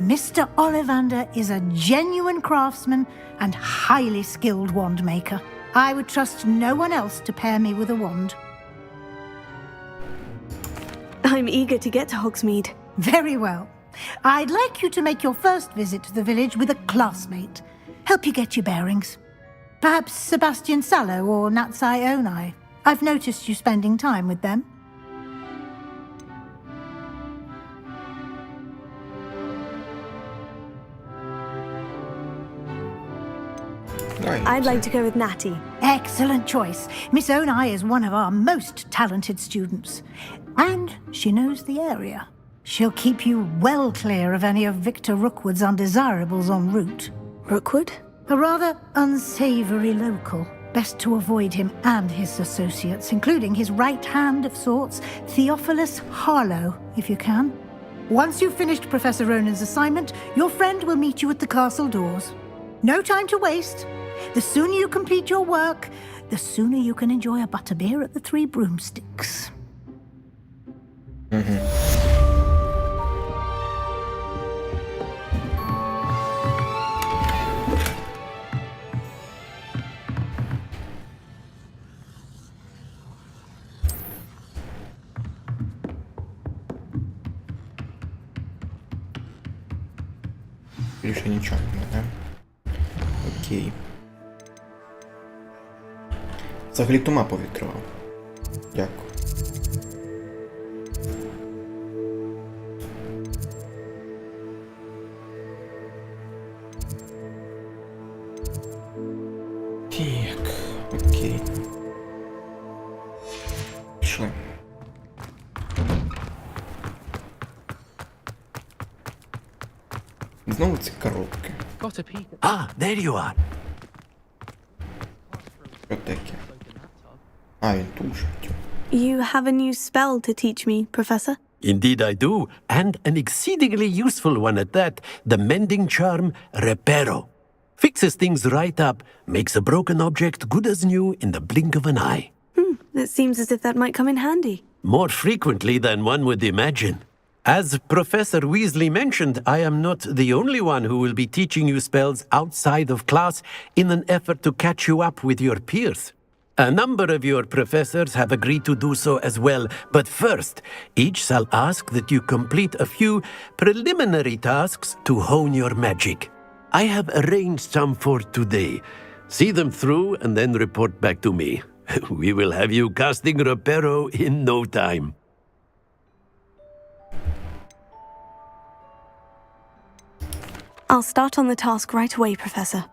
Mr. Ollivander is a genuine craftsman and highly skilled wand maker. I would trust no one else to pair me with a wand. I'm eager to get to Hogsmeade. Very well. I'd like you to make your first visit to the village with a classmate. Help you get your bearings. Perhaps Sebastian Sallow or Natsai Onai. I've noticed you spending time with them. I'd like to go with Natty. Excellent choice. Miss Onai is one of our most talented students. And she knows the area. She'll keep you well clear of any of Victor Rookwood's undesirables en route. Rookwood? A rather unsavory local. Best to avoid him and his associates, including his right hand of sorts, Theophilus Harlow, if you can. Once you've finished Professor Ronan's assignment, your friend will meet you at the castle doors. No time to waste. The sooner you complete your work, the sooner you can enjoy a butterbeer at the Three Broomsticks. Більше нічого не, да? Окей. Взагалі ту мапу відкривав. Дякую. Так, окей. Пішли. Знову ці коробки. Ah, there you are. Що таке? А, він тут же. You have a new spell to teach me, Professor? Indeed I do, and an exceedingly useful one at that, the mending charm Reparo. Fixes things right up, makes a broken object good as new in the blink of an eye. It seems as if that might come in handy. More frequently than one would imagine. As Professor Weasley mentioned, I am not the only one who will be teaching you spells outside of class in an effort to catch you up with your peers. A number of your professors have agreed to do so as well, but first, each shall ask that you complete a few preliminary tasks to hone your magic. I have arranged some for today. See them through and then report back to me. We will have you casting Reparo in no time. I'll start on the task right away, Professor.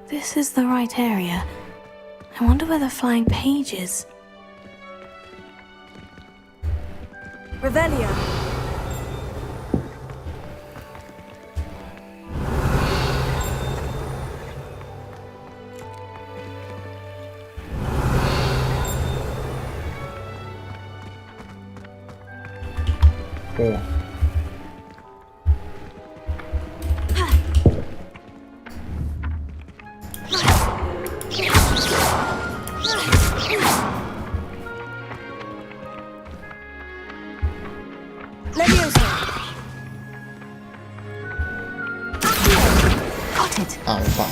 This is the right area. I wonder where the flying page is. Revelio. О. А, опа.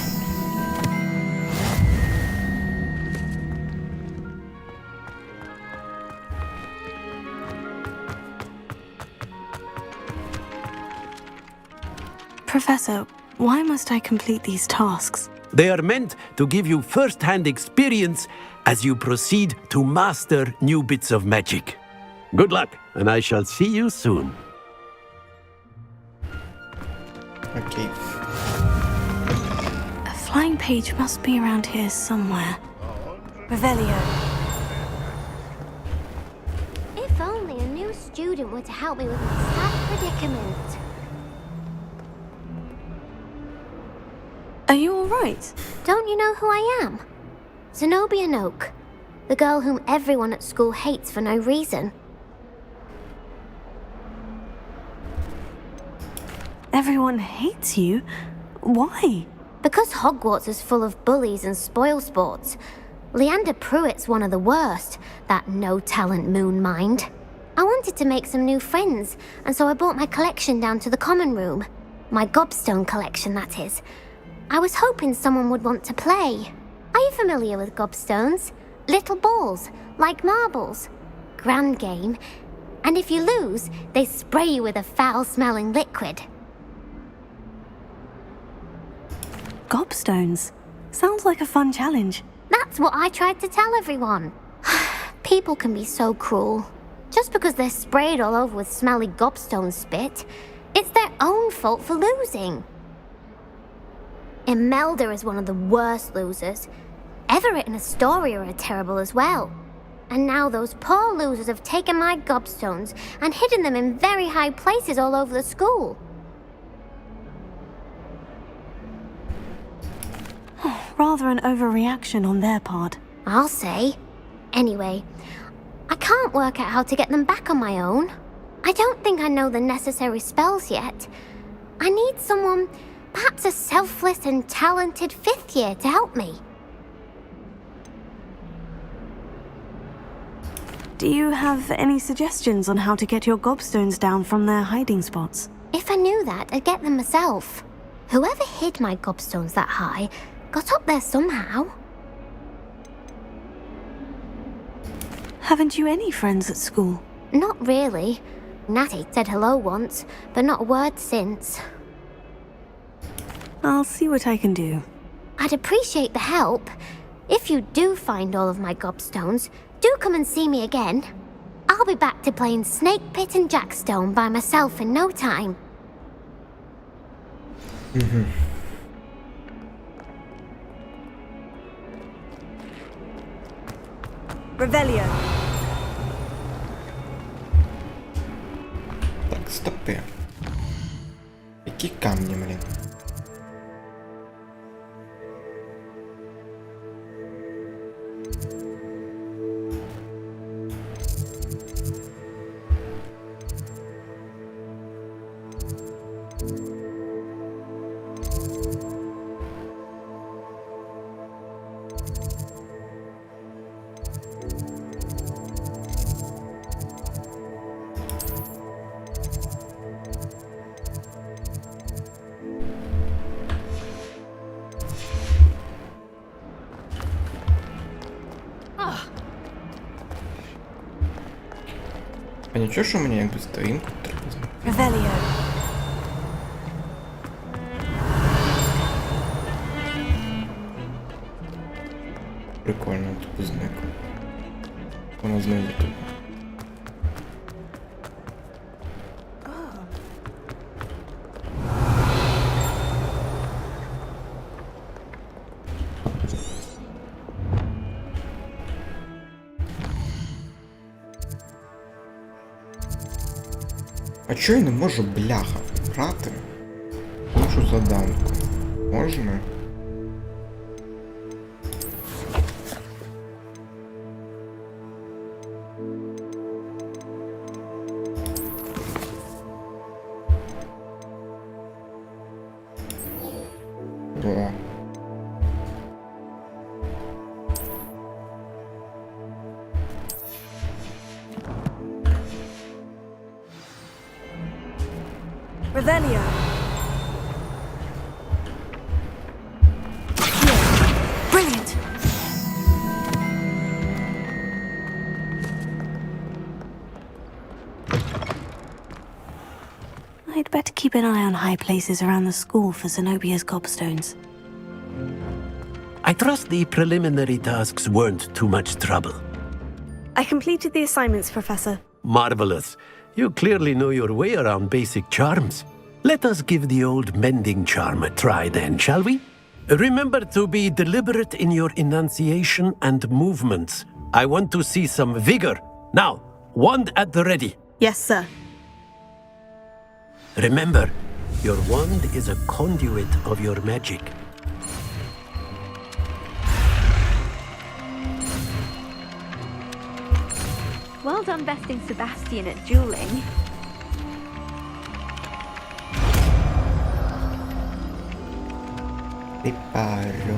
Professor, why must I complete these tasks? They are meant to give you first-hand experience as you proceed to master new bits of magic. Good luck, and I shall see you soon. Окей. A flying page must be around here somewhere. Revelio. If only a new student were to help me with my sad predicament. Are you all right? Don't you know who I am? Zenobia Noak, the girl whom everyone at school hates for no reason. Everyone hates you? Why? Because Hogwarts is full of bullies and spoilsports. Leander Pruitt's one of the worst, that no-talent moon mind. I wanted to make some new friends, and so I brought my collection down to the common room. My gobstone collection, that is. I was hoping someone would want to play. Are you familiar with gobstones? Little balls, like marbles. Grand game. And if you lose, they spray you with a foul-smelling liquid. Gobstones. Sounds like a fun challenge. That's what I tried to tell everyone. People can be so cruel. Just because they're sprayed all over with smelly gobstone spit, it's their own fault for losing. Imelda is one of the worst losers. Everett and Astoria are terrible as well. And now those poor losers have taken my gobstones and hidden them in very high places all over the school. Rather an overreaction on their part. I'll say. Anyway, I can't work out how to get them back on my own. I don't think I know the necessary spells yet. I need someone, perhaps a selfless and talented fifth year to help me. Do you have any suggestions on how to get your gobstones down from their hiding spots? If I knew that, I'd get them myself. Whoever hid my gobstones that high got up there somehow. Haven't you any friends at school? Not really. Natty said hello once, but not a word since. I'll see what I can do. I'd appreciate the help. If you do find all of my gobstones, do come and see me again. I'll be back to playing Snake Pit and Jackstone by myself in no time. Revelio. Так, стопи. Які камні, блін? А нічого, що мені якби сторінку треба знати? Revelio. Прикольно, типу зник. Воно знизу типу. А чого я не можу, бляха, грати? Можу заданку. Можна? О. Revelio. Brilliant. I'd better keep an eye on high places around the school for Zenobia's gobstones. I trust the preliminary tasks weren't too much trouble. I completed the assignments, Professor. Marvelous. You clearly know your way around basic charms. Let us give the old mending charm a try then, shall we? Remember to be deliberate in your enunciation and movements. I want to see some vigor. Now, wand at the ready. Yes, sir. Remember, your wand is a conduit of your magic. Well done besting Sebastian at dueling. Riparo.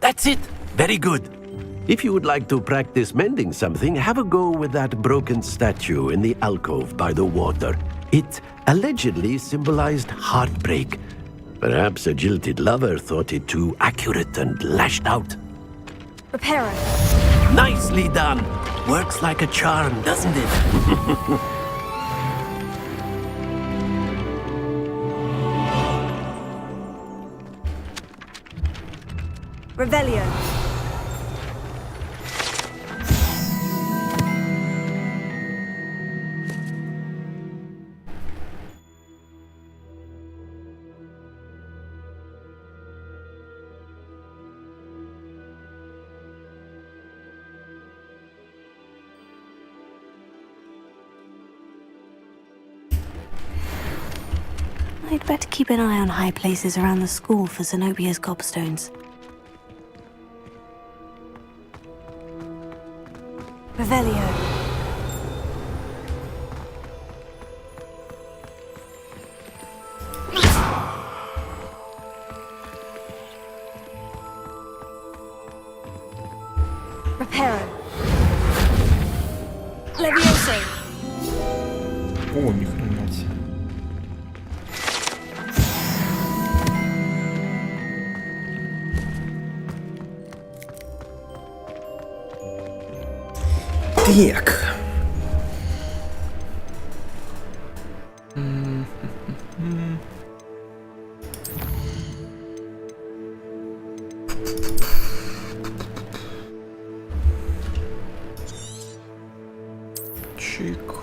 That's it! Very good. If you would like to practice mending something, have a go with that broken statue in the alcove by the water. It allegedly symbolized heartbreak. Perhaps a jilted lover thought it too accurate and lashed out. Reparo. Nicely done! Works like a charm, doesn't it? Revelio. I'd better keep an eye on high places around the school for Zenobia's gobstones. Revelio. Reparo. Levioso. О, ни хрена себе. Так. Чик.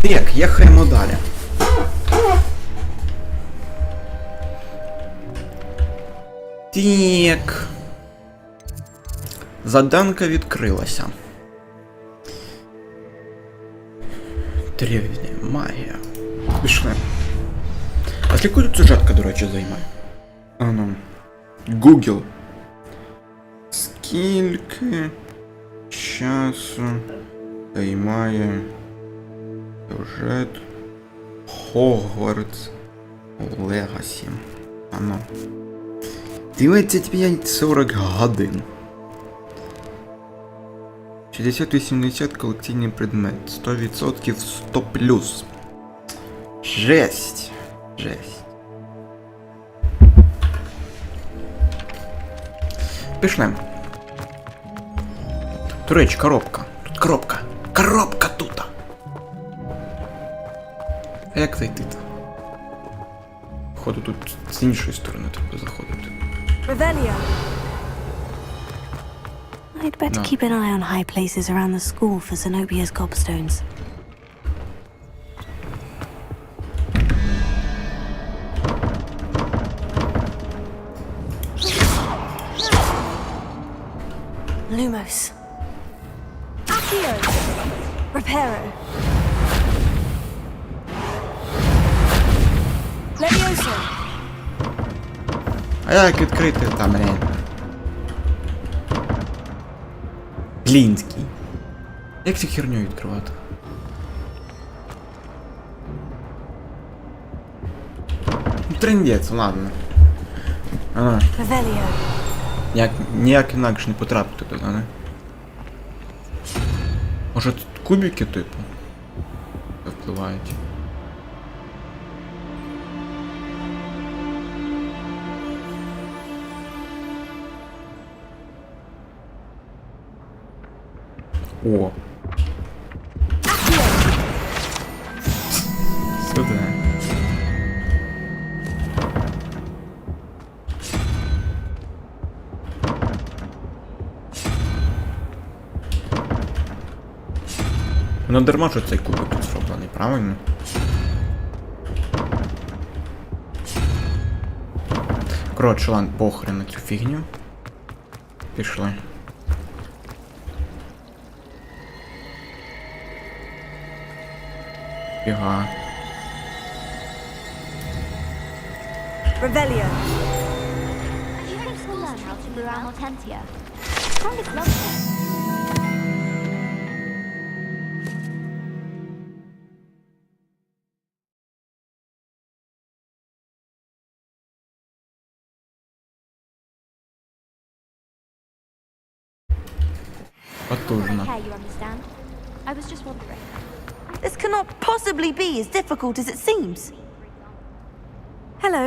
Так, їхаємо далі. Так. Заданка відкрилася. Древня магія. Пішли. А скільки тут сюжетка, до речі, займає? Ану. Google. Скільки часу займає сюжет Хогвартс Легасі? Ану. 25-40 годин. 60-80 колекційний предмет. 100% 100+. Жесть. Жесть. Пішли. До речі, коробка. Тут коробка. Коробка тут. А як зайти-то? Походу тут з іншої сторони треба заходити. Revelio. I'd better keep an eye on high places around the school for Zenobia's gobstones. Lumos. Accio. Reparo. Levioso. А як відкрити там, блін? Глінський. Як цю херню відкривати? Трындець, ладно. Ага. Ніяк інакше не потрапити туди, не? Може тут кубики, типу? Впливають. О. Сюди. Ну дарма, що цей кубик тут зроблений, правильно? Коротше, ладно, похрен на цю фігню. Пішли. Фіга. Revelio. Do you think we'll learn how to brew our Mortentia? Strongest love it. Потужно. Okay, you understand. I was just wondering. This cannot possibly be as difficult as it seems. Hello.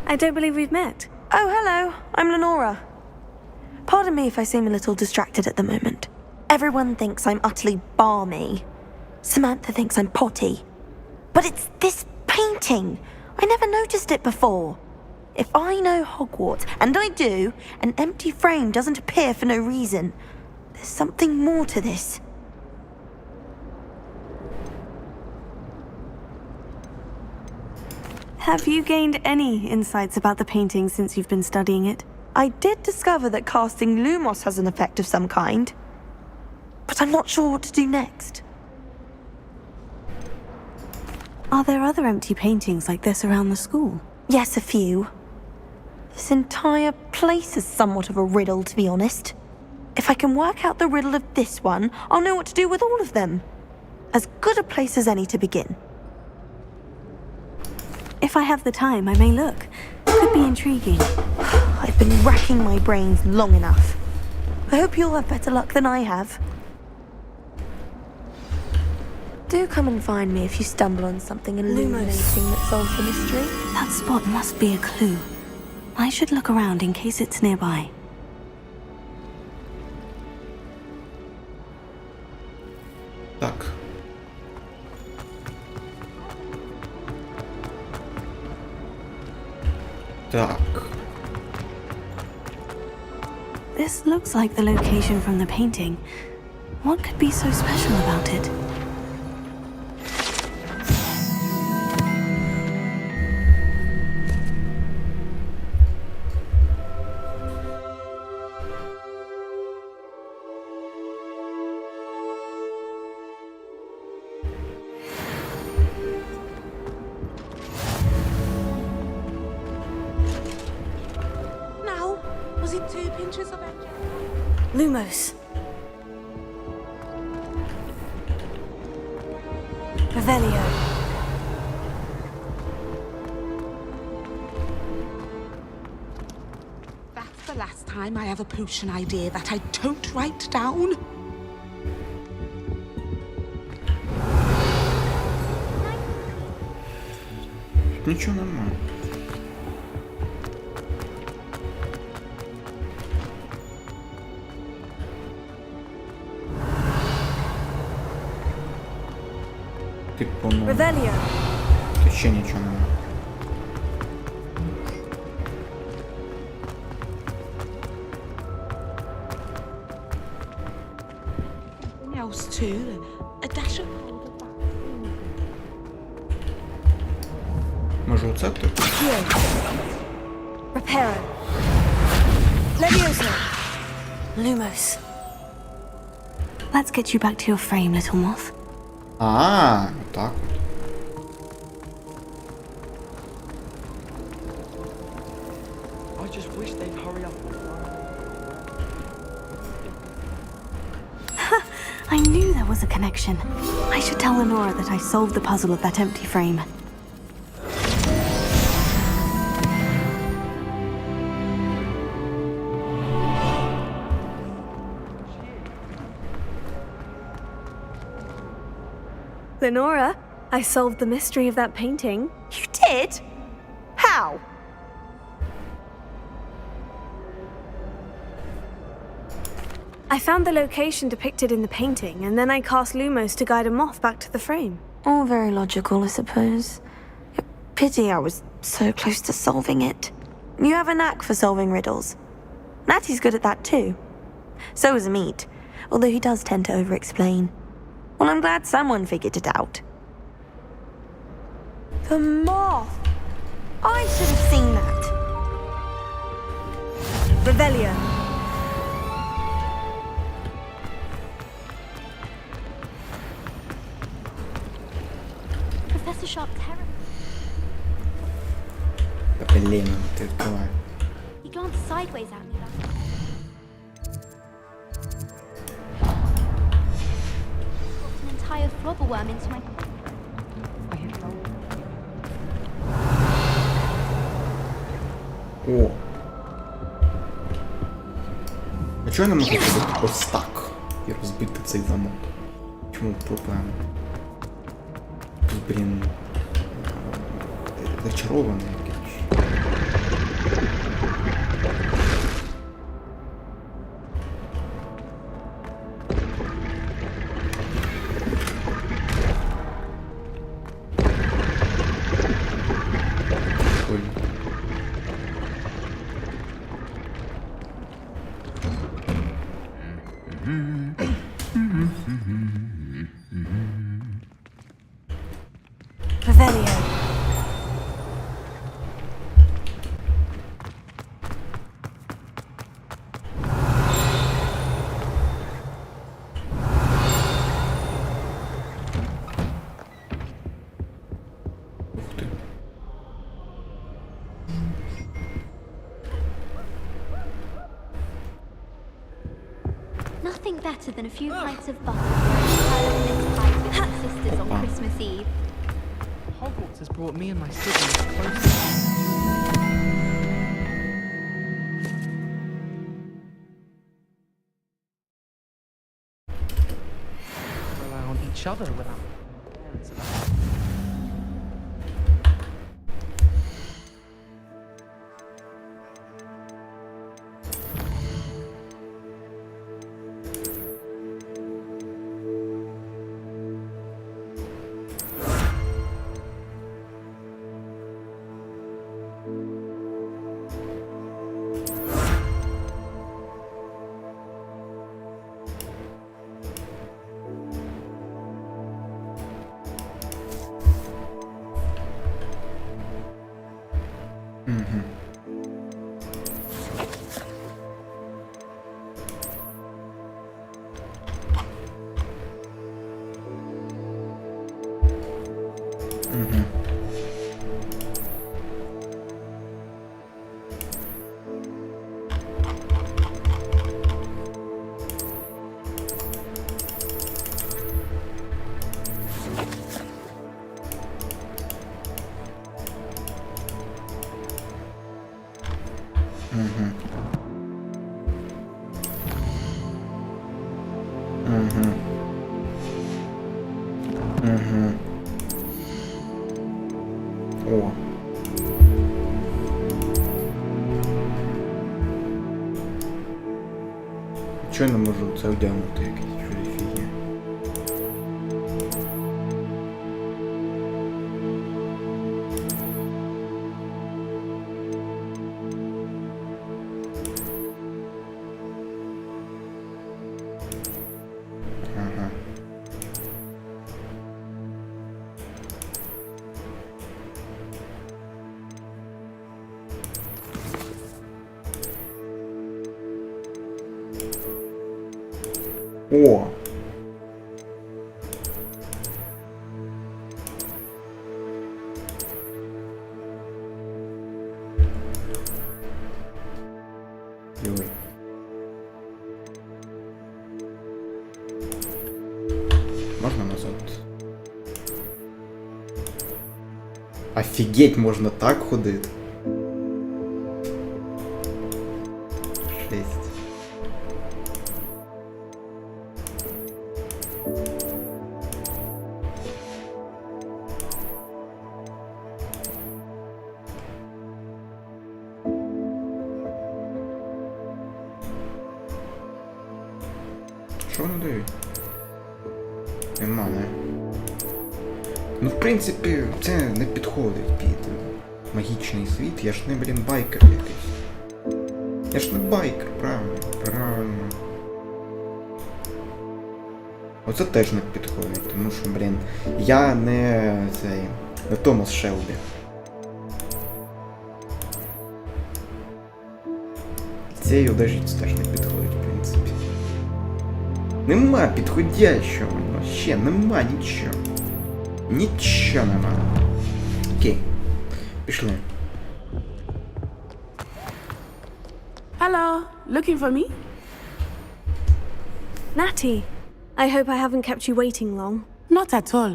I don't believe we've met. Oh, hello. I'm Lenora. Pardon me if I seem a little distracted at the moment. Everyone thinks I'm utterly balmy. Samantha thinks I'm potty. But it's this painting. I never noticed it before. If I know Hogwarts, and I do, an empty frame doesn't appear for no reason. There's something more to this. Have you gained any insights about the painting since you've been studying it? I did discover that casting Lumos has an effect of some kind, but I'm not sure what to do next. Are there other empty paintings like this around the school? Yes, a few. This entire place is somewhat of a riddle, to be honest. If I can work out the riddle of this one, I'll know what to do with all of them. As good a place as any to begin. If I have the time, I may look. Could be intriguing. I've been racking my brains long enough. I hope you'll have better luck than I have. Do come and find me if you stumble on something illuminating that solves the mystery. That spot must be a clue. I should look around in case it's nearby. Так. Так. This looks like the location from the painting. What could be so special about it? branches of Lumos. Revelio. That's the last time I have a potion idea that I don't write down. Нічого нормально. Типу, ну... Revelio. Тут ще нічого немає. Something else too. A dash of powder back. Може оце типу? Reparo. Levioso. Lumos. Let's get you back to your frame, little moth. А, так. I just wish they'd hurry up. I knew there was a connection. I should tell Lenora that I solved the puzzle of that empty frame. Lenora, I solved the mystery of that painting. You did? How? I found the location depicted in the painting, and then I cast Lumos to guide a moth back to the frame. All very logical, I suppose. Pity I was so close to solving it. You have a knack for solving riddles. Natty's good at that too. So is Amit, although he does tend to over-explain. Well, I'm glad someone figured it out. The moth! I should have seen that. Revelio. Professor Sharp terror. Блін, ти відкривай. He glanced sideways at me like an entire flobberworm into my... О. А чого я не можу зробити ось так і розбити цей замок? Чому проблема? Блін. Зачарований якийсь. Revelio. Ух ти. Nothing better than a few pints of butter and mince pies with my sisters on Christmas Eve. Hogwarts has brought me and my siblings closer. Rely on each other without parents about. Угу. О. Чого я не можу це одягнути якийсь чужий фігня? Ага. О! Ой. Можна назад? Офігеть, можна так ходити. Жесть. Що вони дають? Нема, не? Ну, в принципі, це не підходить під магічний світ. Я ж не, блін, байкер якийсь. Я ж не байкер, правильно? Правильно. Оце теж не підходить, тому що, блін, я не цей... не Томас Шелбі. Цієї одежі теж не підходить, в принципі. Нема підходящого, ще нема нічого. Нічого нема. Окей. Пішли. Hello, looking for me? Natty, I hope I haven't kept you waiting long. Not at all.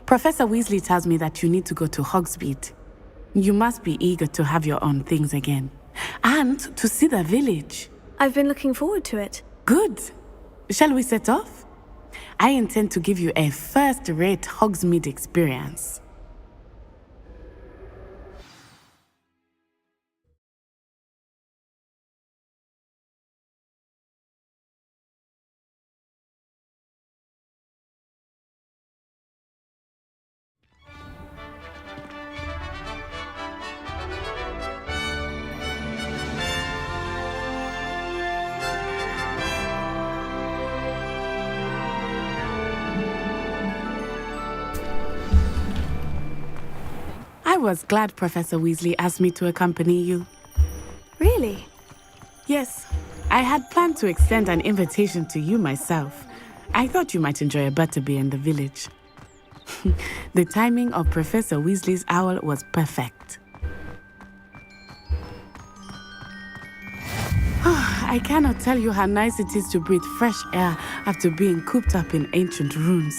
Professor Weasley tells me that you need to go to Hogsmeade. You must be eager to have your own things again. And to see the village. I've been looking forward to it. Good. Shall we set off? I intend to give you a first-rate Hogsmeade experience. I was glad Professor Weasley asked me to accompany you. Really? Yes, I had planned to extend an invitation to you myself. I thought you might enjoy a butterbeer in the village. The timing of Professor Weasley's owl was perfect. I cannot tell you how nice it is to breathe fresh air after being cooped up in ancient ruins.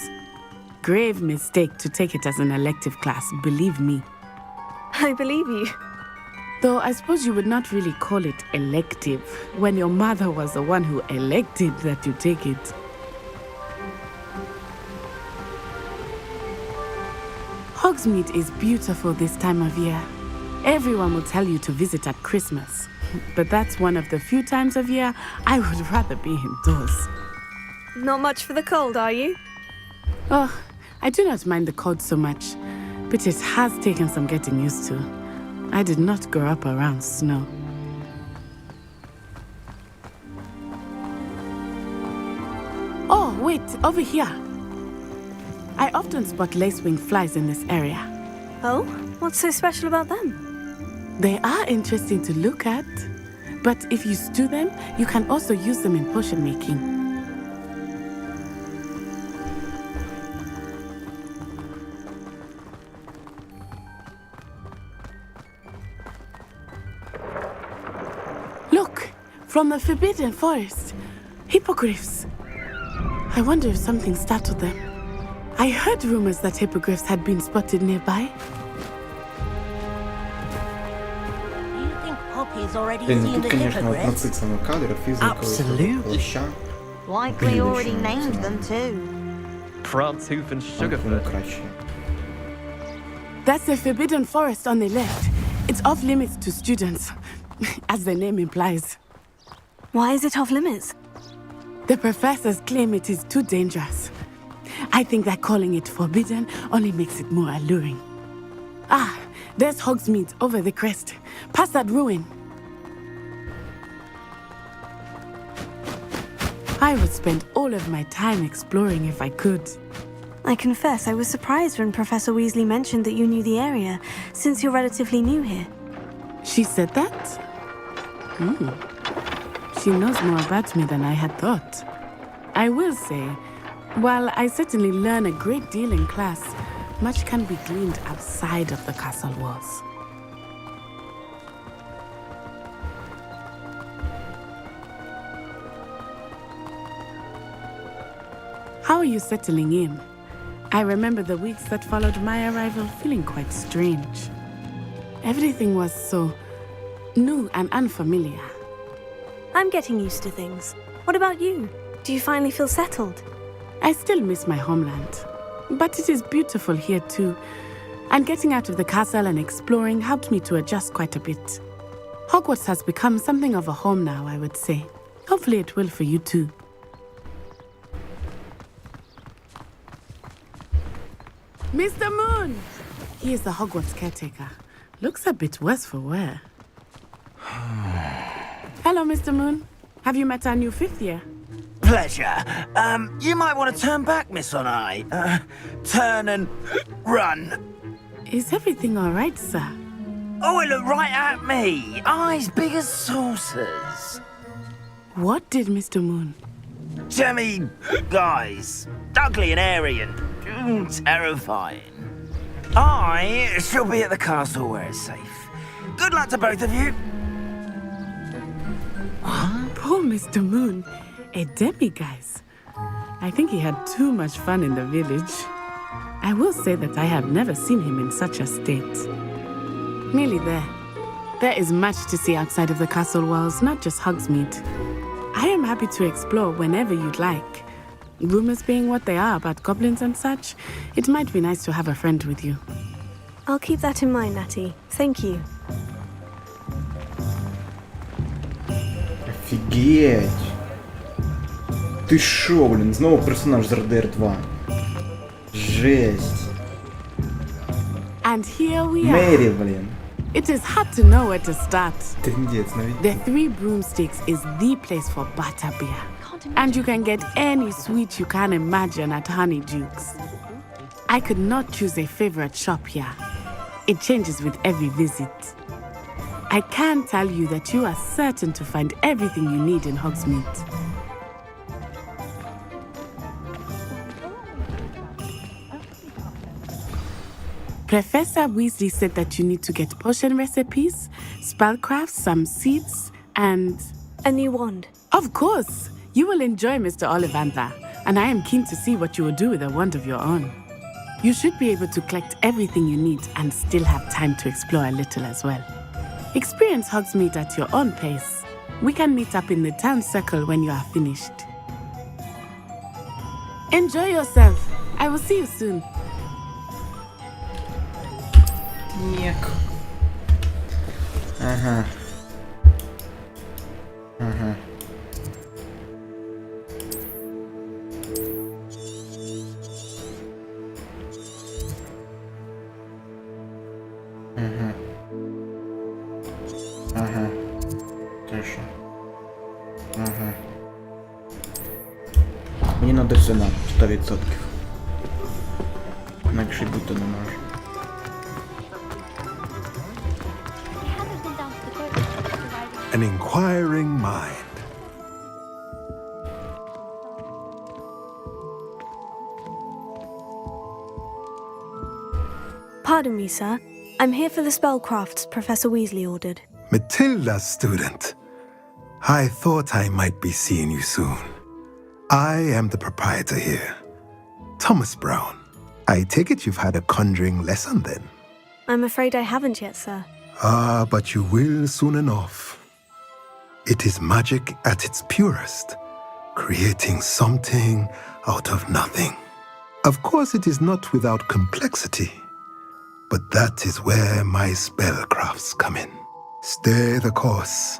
Grave mistake to take it as an elective class, believe me. I believe you. Though I suppose you would not really call it elective when your mother was the one who elected that you take it. Hogsmeade is beautiful this time of year. Everyone will tell you to visit at Christmas. But that's one of the few times of year I would rather be indoors. Not much for the cold, are you? Oh, I do not mind the cold so much, but it has taken some getting used to. I did not grow up around snow. Oh, wait, over here. I often spot lacewing flies in this area. Oh? What's so special about them? They are interesting to look at, but if you stew them, you can also use them in potion making. Look, from the Forbidden Forest, hippogriffs. I wonder if something startled them. I heard rumors that hippogriffs had been spotted nearby. Poppy's already Блин, seen тут, the конечно, вот hippogriffs. нациксано кадр, физика, Absolutely. плаща. Likely Блин, already еще named нацикано. them too. France Hoof and Воно Sugarfoot. краще. That's the forbidden forest on the left. It's off limits to students, as the name implies. Why is it off limits? The professors claim it is too dangerous. I think that calling it forbidden only makes it more alluring. Ah, there's Hogsmeade over the crest, past that ruin. I would spend all of my time exploring if I could. I confess I was surprised when Professor Weasley mentioned that you knew the area, since you're relatively new here. She said that? She knows more about me than I had thought. I will say, while I certainly learn a great deal in class, much can be gleaned outside of the castle walls. How are you settling in? I remember the weeks that followed my arrival feeling quite strange. Everything was so new and unfamiliar. I'm getting used to things. What about you? Do you finally feel settled? I still miss my homeland, but it is beautiful here too. And getting out of the castle and exploring helped me to adjust quite a bit. Hogwarts has become something of a home now, I would say. Hopefully it will for you too. Mr. Moon! He is the Hogwarts caretaker. Looks a bit worse for wear. Hello, Mr. Moon. Have you met our new fifth year? Pleasure. You might want to turn back, Miss Onai. Turn and run. Is everything all right, sir? Oh, it looked right at me. Eyes big as saucers. What did Mr. Moon? Jemmy, guys. Ugly and airy and terrifying. I shall be at the castle where it's safe. Good luck to both of you. Poor Mr. Moon. A demi-guise. I think he had too much fun in the village. I will say that I have never seen him in such a state. Nearly there. There is much to see outside of the castle walls, not just Hogsmeade. I am happy to explore whenever you'd like. Rumors being what they are about goblins and such, it might be nice to have a friend with you. I'll keep that in mind, Natty. Thank you. Офігеть! Ти шо, блін, знову персонаж з РДР 2. Жесть. And here we are. Мері, блін. It is hard to know where to start. Трындець, навіть. The Three Broomsticks is the place for butterbeer. And you can get any sweet you can imagine at Honeyduke's. I could not choose a favorite shop here. It changes with every visit. I can tell you that you are certain to find everything you need in Hogsmeade. Professor Weasley said that you need to get potion recipes, spellcrafts, some seeds, and... a new wand. Of course! You will enjoy Mr. Ollivander, and I am keen to see what you will do with a wand of your own. You should be able to collect everything you need and still have time to explore a little as well. Experience Hogsmeade at your own pace. We can meet up in the town circle when you are finished. Enjoy yourself. I will see you soon. Ніяк. Ага. Ага. Ага. Ага. Тише. Ага. Мені надо сюди, 100%. Інакше бути не може. An inquiring mind. Pardon me, sir. I'm here for the spellcrafts Professor Weasley ordered. Matilda, student. I thought I might be seeing you soon. I am the proprietor here, Thomas Brown. I take it you've had a conjuring lesson then? I'm afraid I haven't yet, sir. Ah, but you will soon enough. It is magic at its purest, creating something out of nothing. Of course, it is not without complexity, but that is where my spellcrafts come in. Stay the course,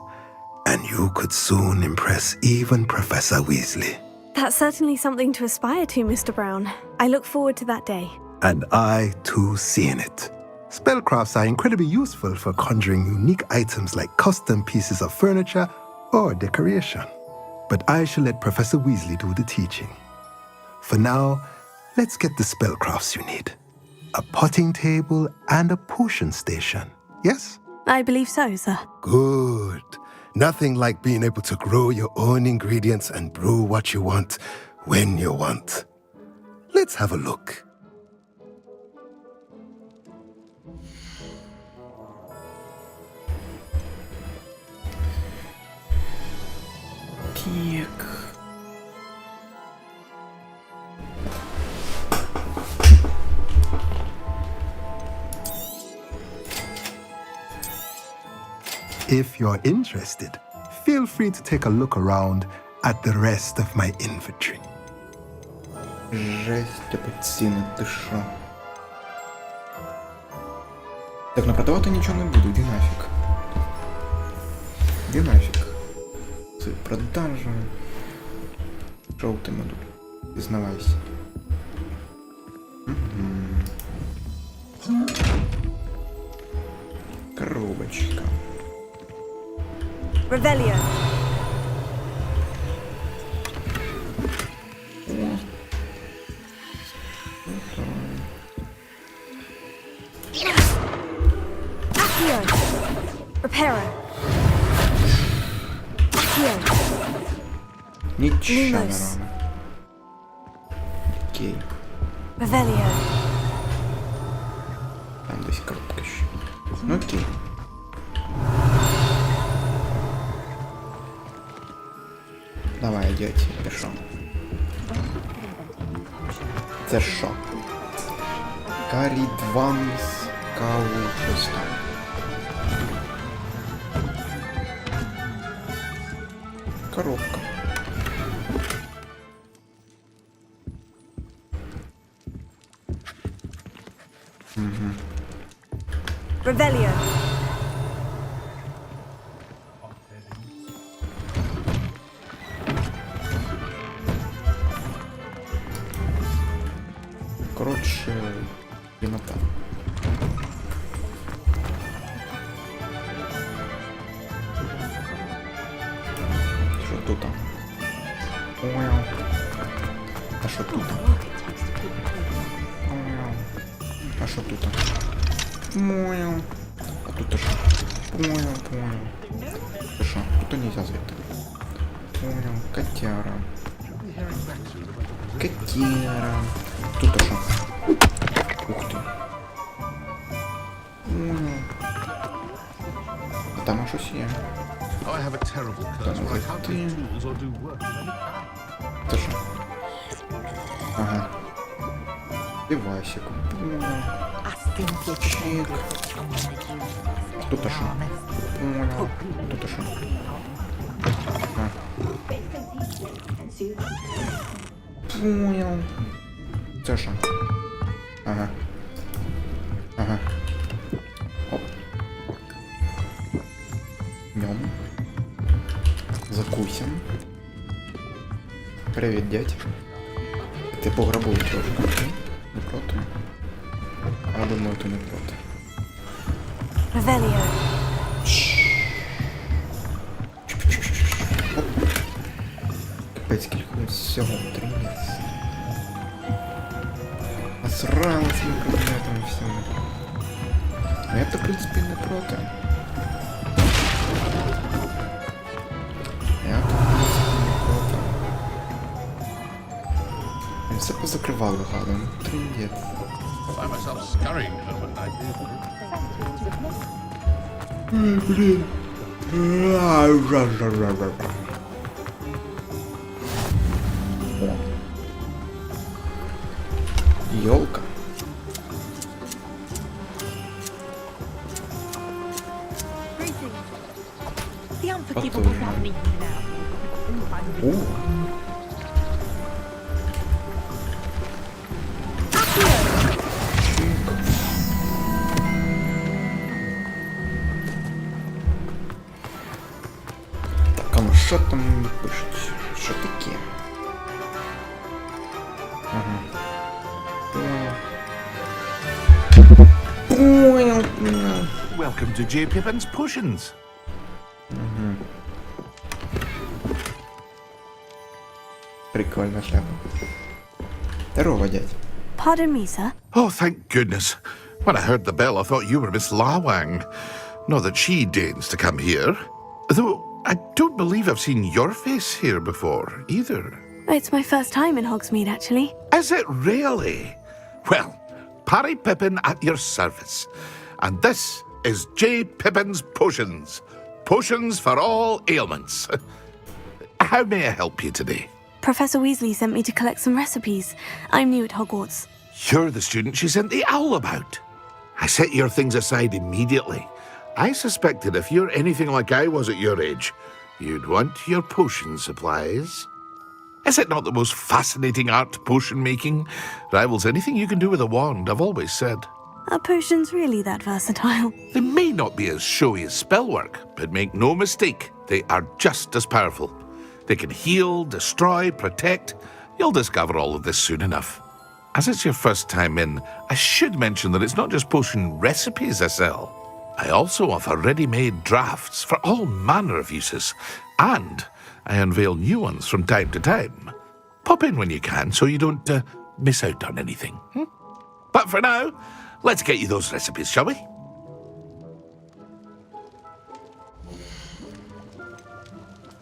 and you could soon impress even Professor Weasley. That's certainly something to aspire to, Mr. Brown. I look forward to that day. And I, too, seeing it. Spellcrafts are incredibly useful for conjuring unique items like custom pieces of furniture or decoration. But I shall let Professor Weasley do the teaching. For now, let's get the spellcrafts you need. A potting table and a potion station, yes? I believe so, sir. Good. Nothing like being able to grow your own ingredients and brew what you want when you want. Let's have a look. Так. If you're interested, feel free to take a look around at the rest of my inventory. Жесть, апельсини, ти шо? Так, ну продавати нічого не буду, іди нафіг. Іди нафіг. Це продажа. Що у тебе тут? Зізнавайся. Коробочка. Revelio. Accio. Reparo. Accio. Нічого не Lumos. робимо. Окей. Revelio. Там десь коробка ще. Ну окей. Давай, дядь, пішов. Це що? Карідванс каву щось там. Коробка. Revelio. Коротше, вінота. Що тут? Ой. А що тут? Ой. А що тут? Ой. А тут що? Понял. Ти що? Тут нельзя звідти. Понял. Котяра. Котяра. Тут що? Ух ти. А там щось є. Там зайти. Це що? Ага. Девайсик. Чик. Тут що? Понял. Тут що? А. Понял. Це що? Ага. Ага. Оп. Нем. Закусим. Привіт, дядь. Ти пограбуй трошки. Не проти? Я думаю, ти не проти. Revelio. Оп. Капець, скільки всього тринець. Насрала цими предметами всіми. А я-то, в принципі, не проти. Я-то, в принципі, не проти. Вони все позакривали гадом. Трындець. Ой, блін. Ёлка. The unforgivable have me now. О. Що там мені пишуть? Що таке? Ага. Понял. Welcome to J. Pippin's Potions. Угу. Прикольна шляпа. Здорово, дядь. Pardon me, sir. Oh, thank goodness. When I heard the bell, I thought you were Miss Lawang. Not that she deigns to come here. Though, I don't believe I've seen your face here before, either. It's my first time in Hogsmeade, actually. Is it really? Well, Parry Pippin at your service. And this is J. Pippin's Potions. Potions for all ailments. How may I help you today? Professor Weasley sent me to collect some recipes. I'm new at Hogwarts. You're the student she sent the owl about. I set your things aside immediately. I suspected if you're anything like I was at your age, you'd want your potion supplies. Is it not the most fascinating art, potion making? Rivals anything you can do with a wand, I've always said. Are potions really that versatile? They may not be as showy as spellwork, but make no mistake, they are just as powerful. They can heal, destroy, protect. You'll discover all of this soon enough. As it's your first time in, I should mention that it's not just potion recipes I sell. I also offer ready-made drafts for all manner of uses, and I unveil new ones from time to time. Pop in when you can so you don't miss out on anything. But for now, let's get you those recipes, shall we?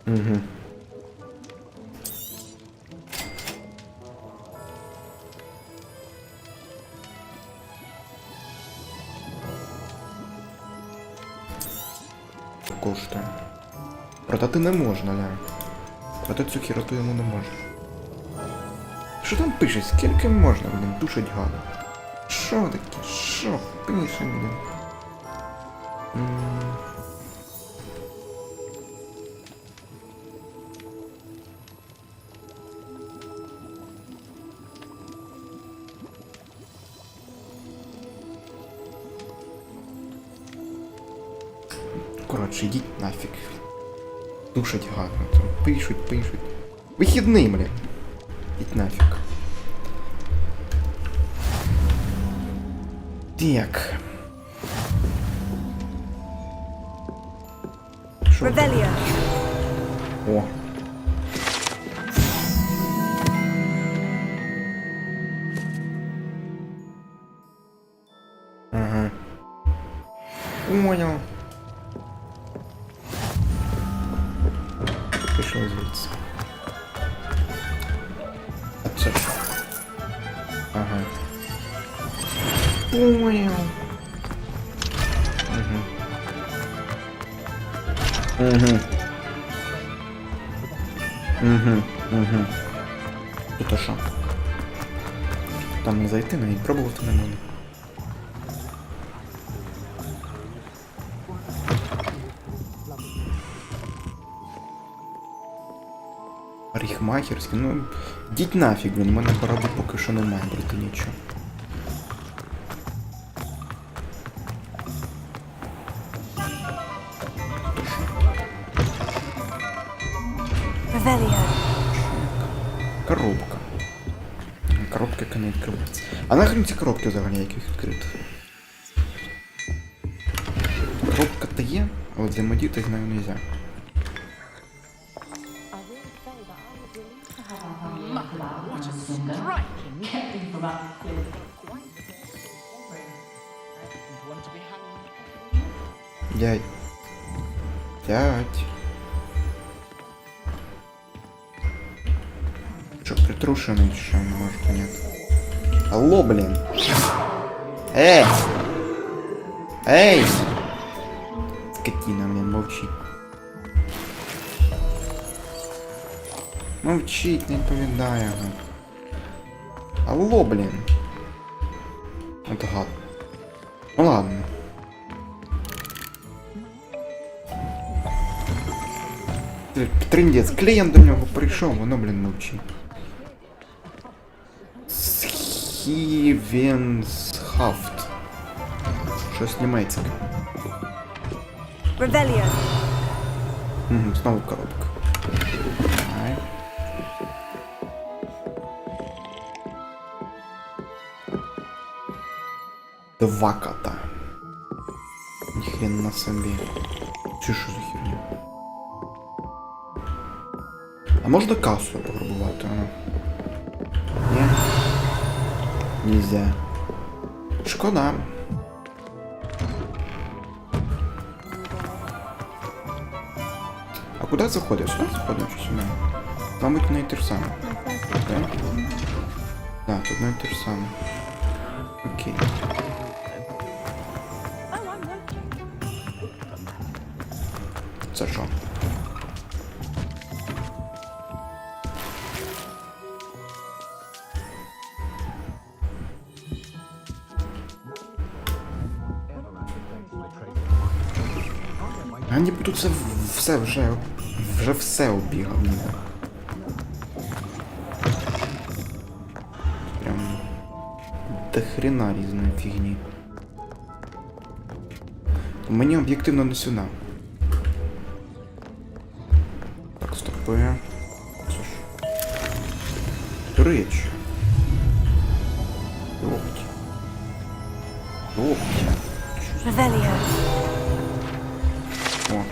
Угу. Коштує. Продати не можна, ля. Продати цю хіроту йому не можна. Що там пише? Скільки можна, блін, душить гаду? Що таке? Що пише, блін? Коротше, йдіть нафіг. Душать гадно. Там пишуть. Вихідний, блін. Йдіть нафіг. Так. Revelio. О. Ага. Понял. Пішов звідси. А це що? Ага. Понял. Угу. Тут що? Там не зайти, навіть пробувати не можна. Парикмахерський, ну... Йдіть нафіг, блін, у мене бороди поки що немає, брати нічого. Коробка. Коробка, яка не відкривається. А нахрен ці коробки взагалі, яких відкрити? Коробка-то є, а от взаємодіяти з нею нельзя. Дядь. Что, притрушенный еще, может, нет? Алло, блин! Эй! Эй! Скотина, блин, молчи. Молчить, не повидаю. Алло, блин! Это гад. Ну ладно. Трындець, клієнт до нього прийшов, воно, блін, мовчить. Схівенсхафт. Щось німецьке. Revelio. Знову коробка. Давай. Два кота. Ніхрена собі. Чи що за херня? А можна касу пограбувати, а? Ні? Нельзя. Шкода. А куди заходиш? Сюди заходимо чи сюди? Мабуть, не те ж саме. Так? Да, тут не те ж саме. Окей. Це що? А ніби тут все вже все обігав ніби. Прям до хрена різної фігні. Мені об'єктивно не сюди. Так, стопи. Це ж. До речі. Локті. Локті. Revelio. О.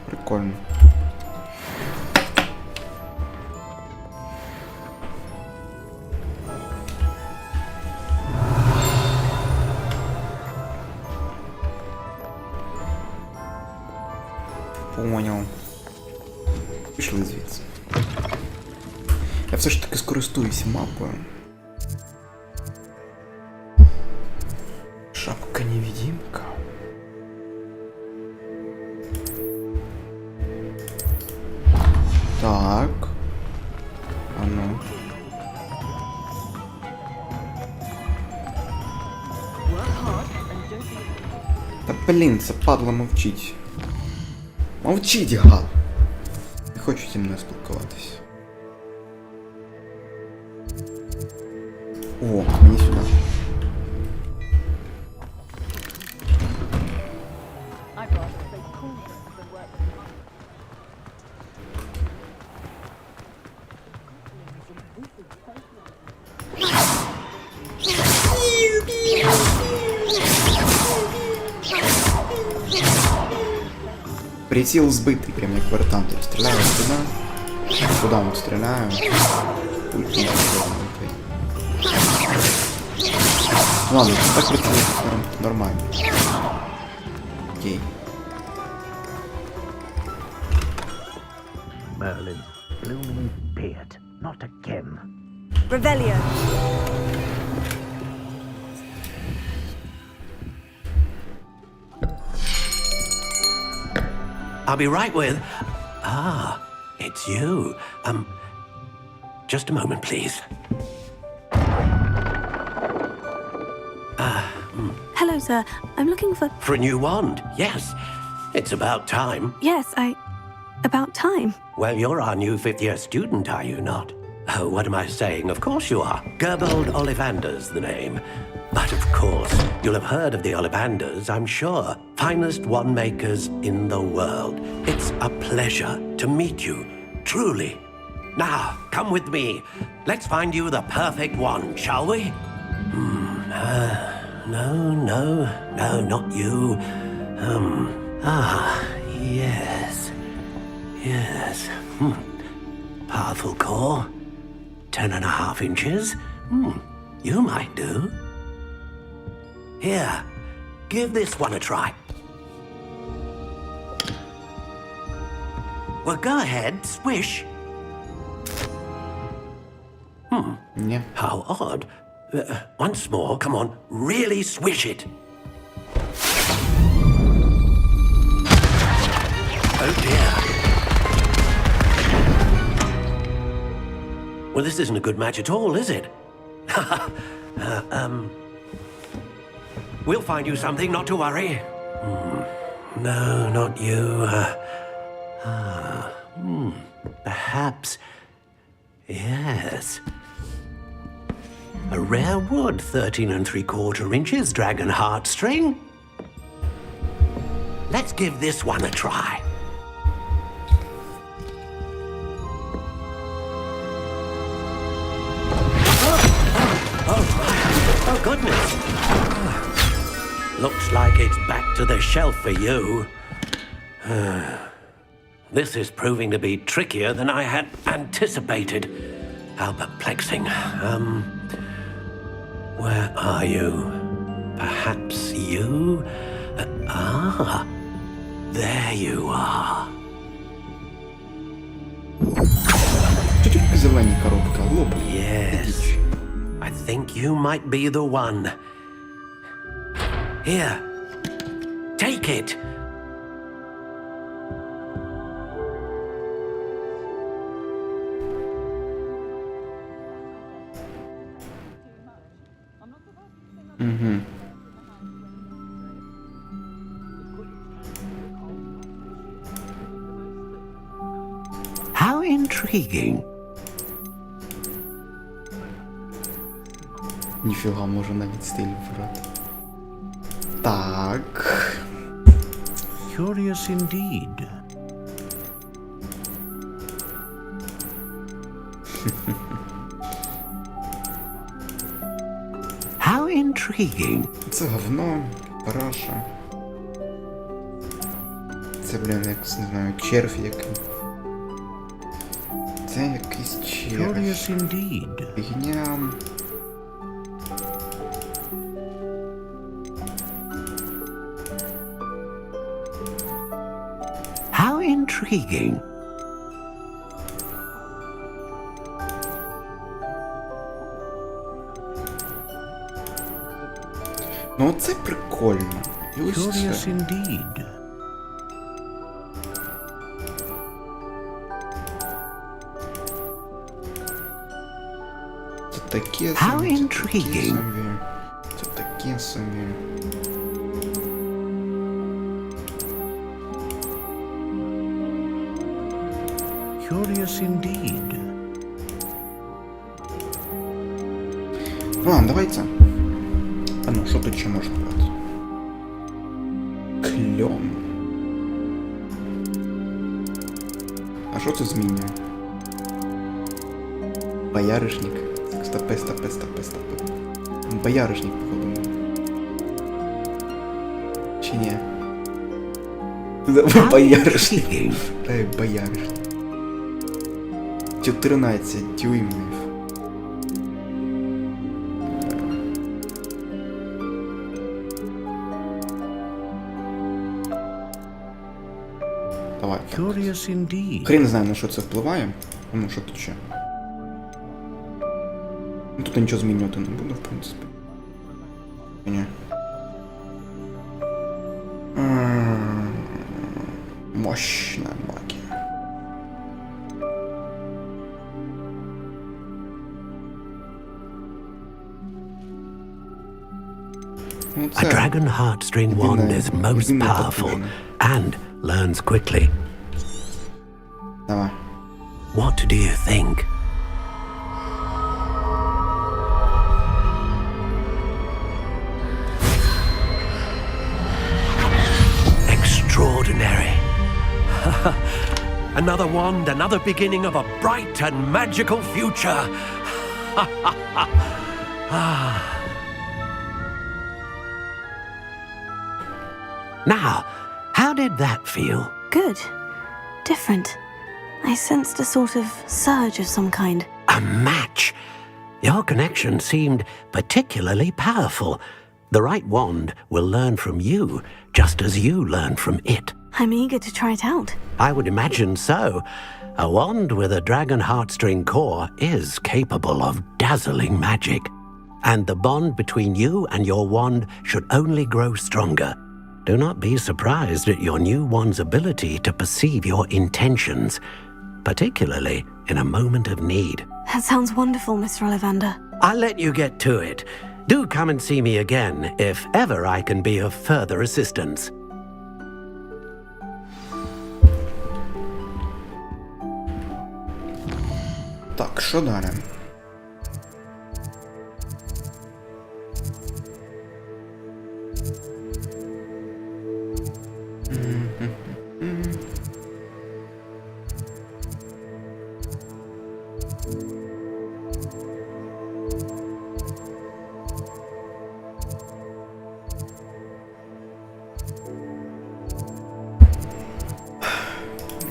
Прикольно. Понял. Пішли звідси. Я все ж таки скористуюся мапою. Шапка-невидимка. Так. А ну. Та блін, це падла мовчить. Мовчіть, гад! Не хочу зі мною спілкуватись. О, мені сюди. Приціл збитий, прям як вертантер. Стріляю сюди. Куди он стріляю? Пульт ладно, так прицілитись нормально. Окей. Merlin's blooming beard, not again. Revelio. I'll be right with... Ah, it's you. Just a moment, please. Hello, sir. I'm looking for... For a new wand, yes. It's about time. Yes, about time. Well, you're our new fifth-year student, are you not? Oh, what am I saying? Of course you are. Gerbold Ollivander's the name. But of course, you'll have heard of the Ollivanders, I'm sure. Finest wand makers in the world. It's a pleasure to meet you, truly. Now, come with me. Let's find you the perfect wand, shall we? No, not you. Yes. Powerful core. 10.5 inches. You might do. Here, give this one a try. Well, go ahead, swish. Yeah. How odd. Once more, come on, really swish it. Oh dear. Well, this isn't a good match at all, is it? We'll find you something, not to worry. No, not you. Perhaps. Yes. A rare wood, 13 3/4 inches, dragon heartstring. Let's give this one a try. Oh, goodness. Looks like it's back to the shelf for you. This is proving to be trickier than I had anticipated. How perplexing. Where are you? Perhaps you? There you are. Зелені коробка, лоб. Yes. I think you might be the one. Here. Take it. How intriguing. Ніфіга, може навіть стиль вибрати. Так. Curious indeed. How intriguing. Це говно, параша. Це, блін, як, не знаю, червь який. Це якийсь червь. Curious indeed. Фігня. How intriguing. Ну це прикольно. І ось Curious це. indeed. Це таке How собі, це таке intriguing. собі. Це таке собі. Curious indeed. Ну ладно, давайте. А ну, що тут ще можна брати? Кльон. А що це змінює? Бояришник. Стопе. Бояришник, походу. Чи ні? Бояришник. Дай бояришник. 14 дюймів. Давай. Curious indeed. Хрен знає, на що це впливає. Ну, що тут ще? Ну, тут я нічого змінювати не буду, в принципі. Ні. Мощна магія. Ну, A dragon heartstring wand is most powerful and learns quickly. Давай. What do you think? Extraordinary. Another wand, another beginning of a bright and magical future. Now, how did that feel? Good. Different. I sensed a sort of surge of some kind. A match. Your connection seemed particularly powerful. The right wand will learn from you, just as you learn from it. I'm eager to try it out. I would imagine so. A wand with a dragon heartstring core is capable of dazzling magic. And the bond between you and your wand should only grow stronger. Do not be surprised at your new wand's ability to perceive your intentions, particularly in a moment of need. That sounds wonderful, Mr. Ollivander. I'll let you get to it. Do come and see me again if ever I can be of further assistance. Так, що далі?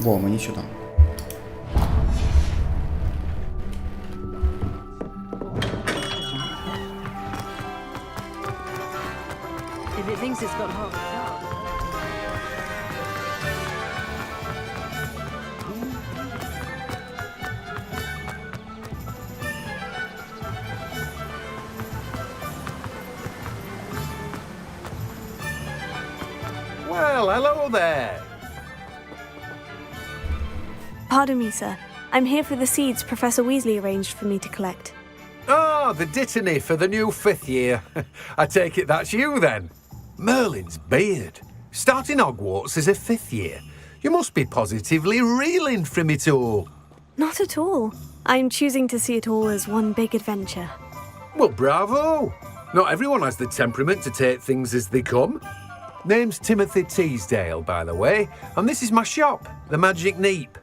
Во, мені сюди. If it thinks it's got half a car. Well, hello there. Pardon me, sir. I'm here for the seeds Professor Weasley arranged for me to collect. Ah, the dittany for the new 5th year. I take it that's you, then. Merlin's beard. Starting Hogwarts as a 5th year. You must be positively reeling from it all. Not at all. I'm choosing to see it all as one big adventure. Well, bravo. Not everyone has the temperament to take things as they come. Name's Timothy Teasdale, by the way, and this is my shop, the Magic Neep.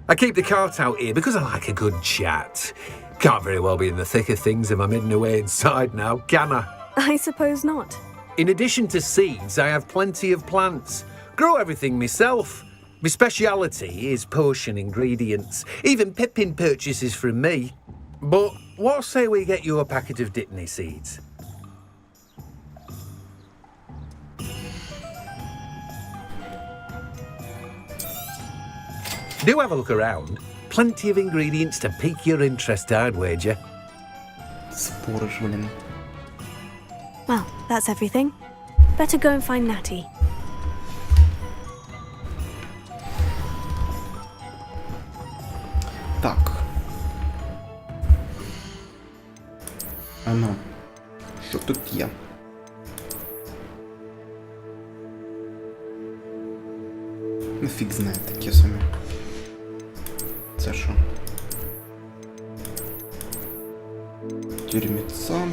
I keep the cart out here because I like a good chat. Can't very well be in the thick of things if I'm hidden away inside now, can I? I suppose not. In addition to seeds, I have plenty of plants. Grow everything myself. My speciality is potion ingredients. Even Pippin purchases from me. But what say we get you a packet of Dittany seeds? Do have a look around. Plenty of ingredients to pique your interest, I'd wager. Спориш, блін. Well, that's everything. Better go and find Natty. Так. Ано. Що тут є? Ну фіг знає такі самі. Це що? Тюрміця.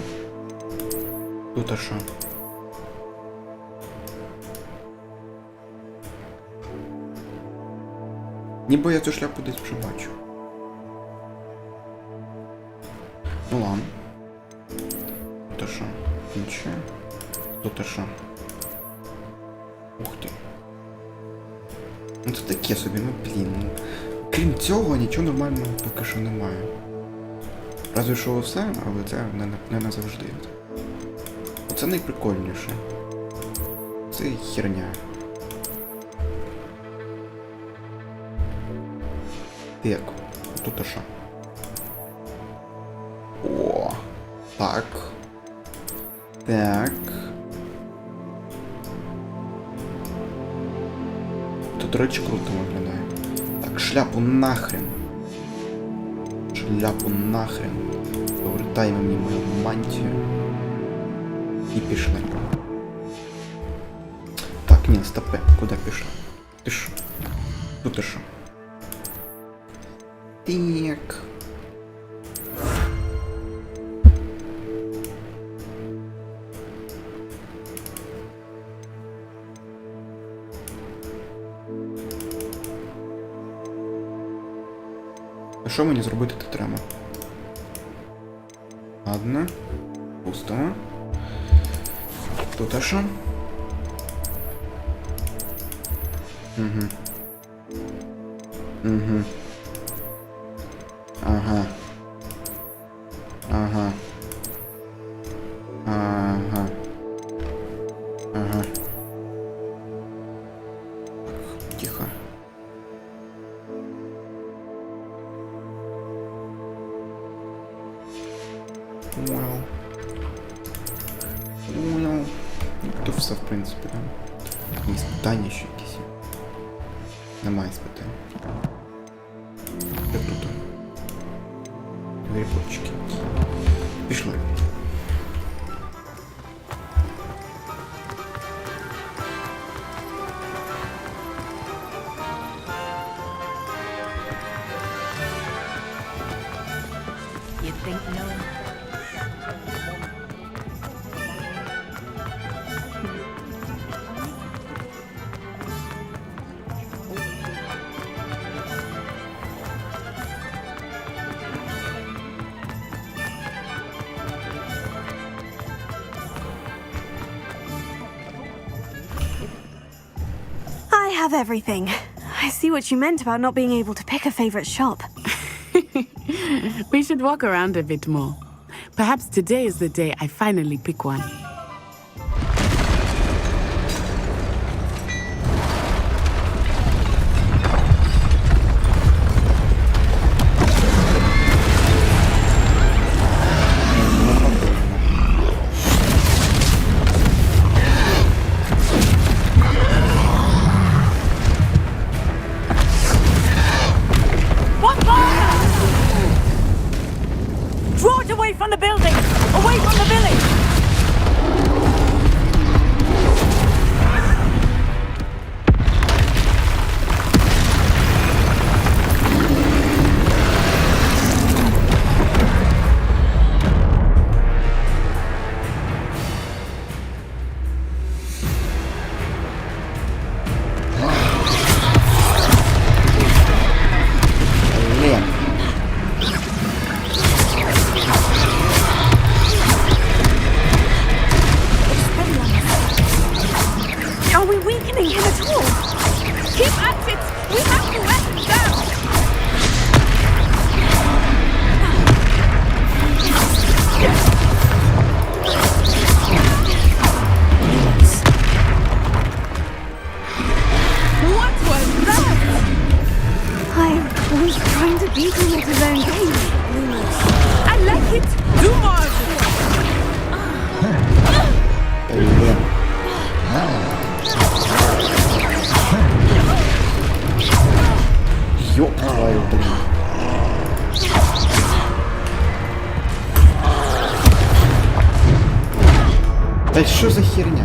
Тут а що? Ніби я цю шляпу десь вже бачу. Ну ладно. Тут а що? Нічого. Тут а що? Ух ти. Ну це таке собі, ну блін. Ну. Крім цього, нічого нормального поки що немає. Разве що все, але це не назавжди. Оце найприкольніше. Це херня. Так, тут а що? О, так. Так. Тут, до речі, круто виглядає. Так, шляпу нахрен. Шляпу нахрен. Повертаємо мені мою мантію. І пішли. Так, ні, стопе. Куди пішли? Ти що? Тут ти що? Так. А що мені зробити тут треба? Ладно. Пусто. Тут а що? Угу. Угу. Ага. Ага. Ага. Ага. Тихо. Вау. Вау. То все, в принципі, там. Є питання ще якісь. Немає спитань. Як тут? Грибочки. Пішли. You'd think no. have everything. I see what you meant about not being able to pick a favorite shop. We should walk around a bit more. Perhaps today is the day I finally pick one. Draw it away from the building! Away from the village! Are we weakening him at all? Keep at it! We have to let him down! What was that? I was trying to beat him at his own game. I like it! Do more of Ёб твою, блин. Да что за херня?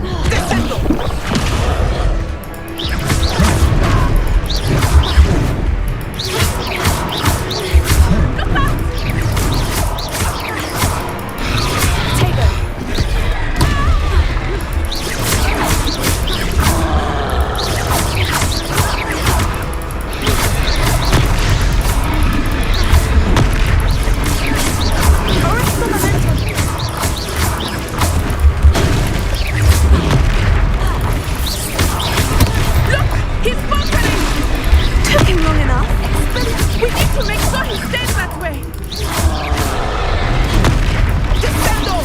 He's bumping! Took him long enough. We need to make sure he stays that way! Descendo!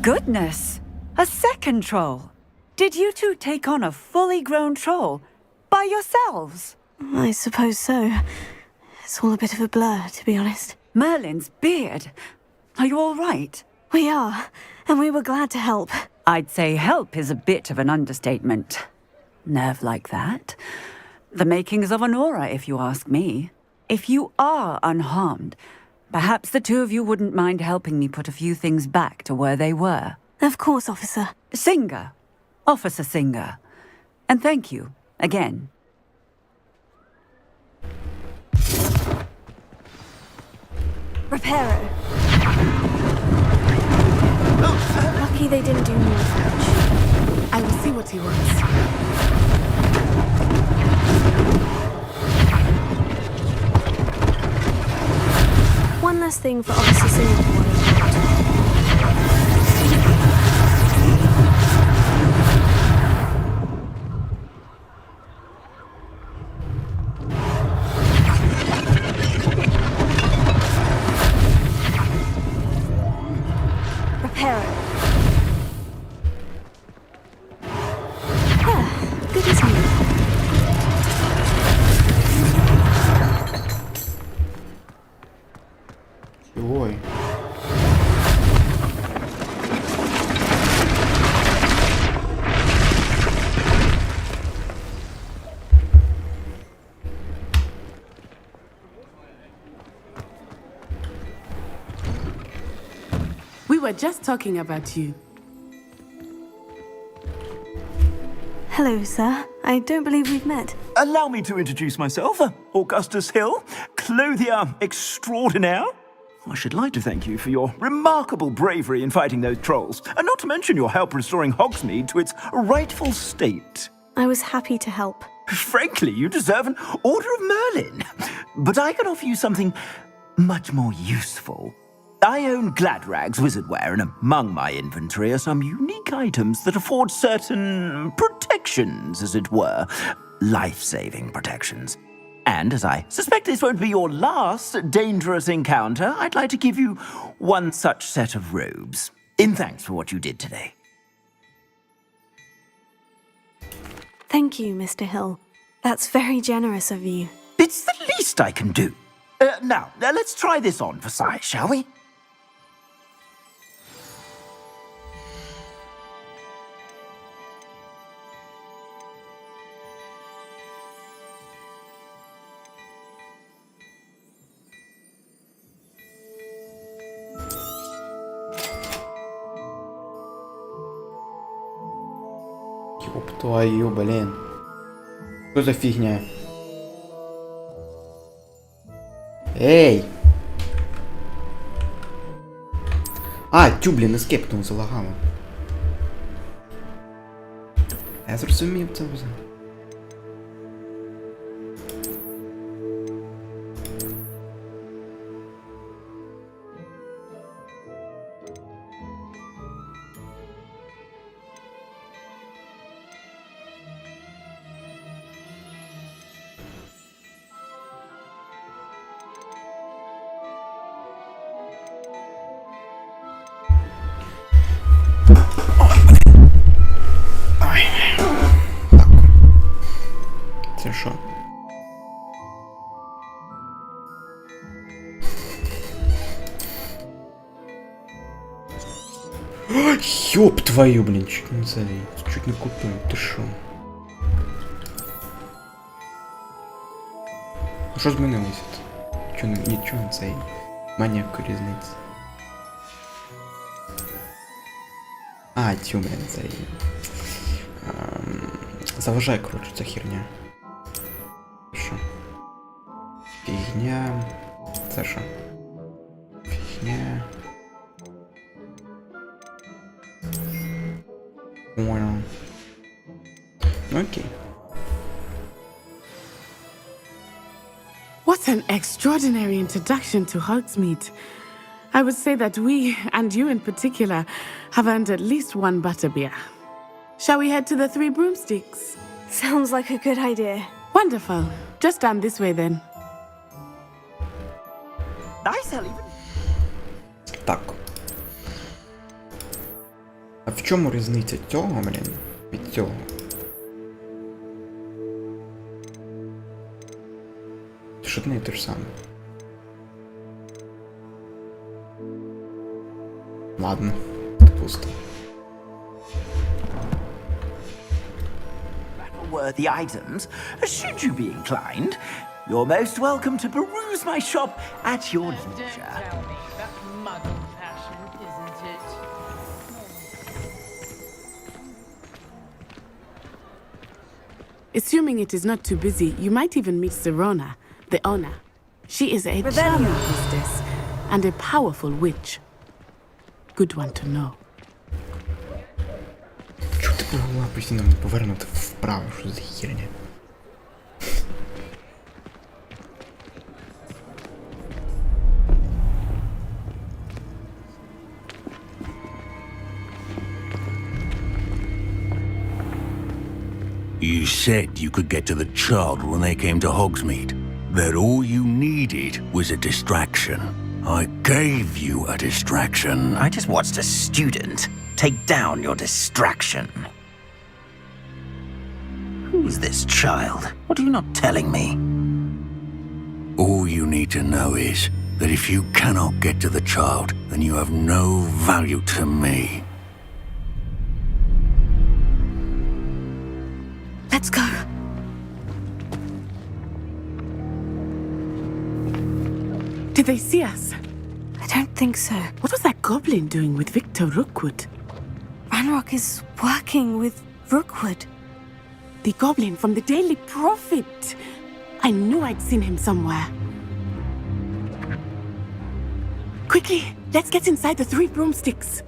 Goodness! A second troll! Did you two take on a fully grown troll? By yourselves? I suppose so. It's all a bit of a blur, to be honest. Merlin's beard! Are you all right? We are, and we were glad to help. I'd say help is a bit of an understatement. Nerve like that? The makings of an aura, if you ask me. If you are unharmed, perhaps the two of you wouldn't mind helping me put a few things back to where they were. Of course, officer. Singer. Officer Singer. And thank you, again. Reparo. Lucky they didn't do more damage. I will see what he wants. One less thing for Officer Singer to worry about. Reparo. Good as new. Ой. We were just talking about you. Hello, sir. I don't believe we've met. Allow me to introduce myself, Augustus Hill, clothier extraordinaire. I should like to thank you for your remarkable bravery in fighting those trolls, and not to mention your help restoring Hogsmeade to its rightful state. I was happy to help. Frankly, you deserve an Order of Merlin. But I can offer you something much more useful. I own Gladrag's wizardware, and among my inventory are some unique items that afford certain protections, as it were. Life-saving protections. And as I suspect this won't be your last dangerous encounter, I'd like to give you one such set of robes, in thanks for what you did today. Thank you, Mr. Hill. That's very generous of you. It's the least I can do. Now, let's try this on for size, shall we? Ёб твою, блин. Что за фигня? Ей! А, тю, блін, ескептом залагало. Я зрозумів це вже. Це що? Ёб твою, блин, чуть не завис, чуть не купил, ты шо? А що змінилося? Нічого не цей. Маніяка різниця. А, тю, блин, цей. Заважай, короче, ця херня. Що? Фігня. Це що? Фігня. Понял. Окей. What an extraordinary introduction to Hogsmeade. I would say that we, and you in particular, have earned at least one butterbeer. Shall we head to the Three Broomsticks? Sounds like a good idea. Wonderful. Just stand this way then. Nice, Ellie. Так. А в чому різниця цього, блін, від цього? Це ж одне і те ж саме. Ладно, пусто. Worthy items, should you be inclined, you're most welcome to peruse my shop at your leisure. Assuming it is not too busy, you might even meet Sirona, the owner. She is a charming hostess and a powerful witch. Good one to know. Чого ти була постійно повернути вправо, що за херня? You said you could get to the child when they came to Hogsmeade. That all you needed was a distraction. I gave you a distraction. I just watched a student take down your distraction. Who's this child? What are you not telling me? All you need to know is that if you cannot get to the child, then you have no value to me. Let's go. Did they see us? I don't think so. What was that goblin doing with Victor Rookwood? Ranrock is working with Rookwood. The goblin from the Daily Prophet. I knew I'd seen him somewhere. Quickly, let's get inside the 3 broomsticks.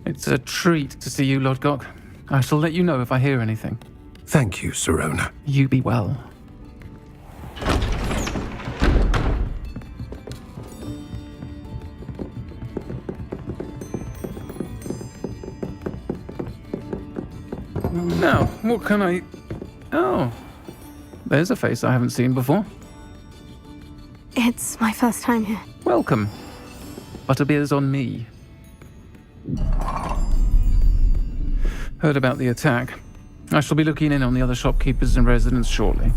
It's a treat to see you, Lodgok. I shall let you know if I hear anything. Thank you, Sirona. You be well. Now, what can I... Oh, there's a face I haven't seen before. It's my first time here. Welcome. Butterbeer's on me. Heard about the attack. I shall be looking in on the other shopkeepers and residents shortly.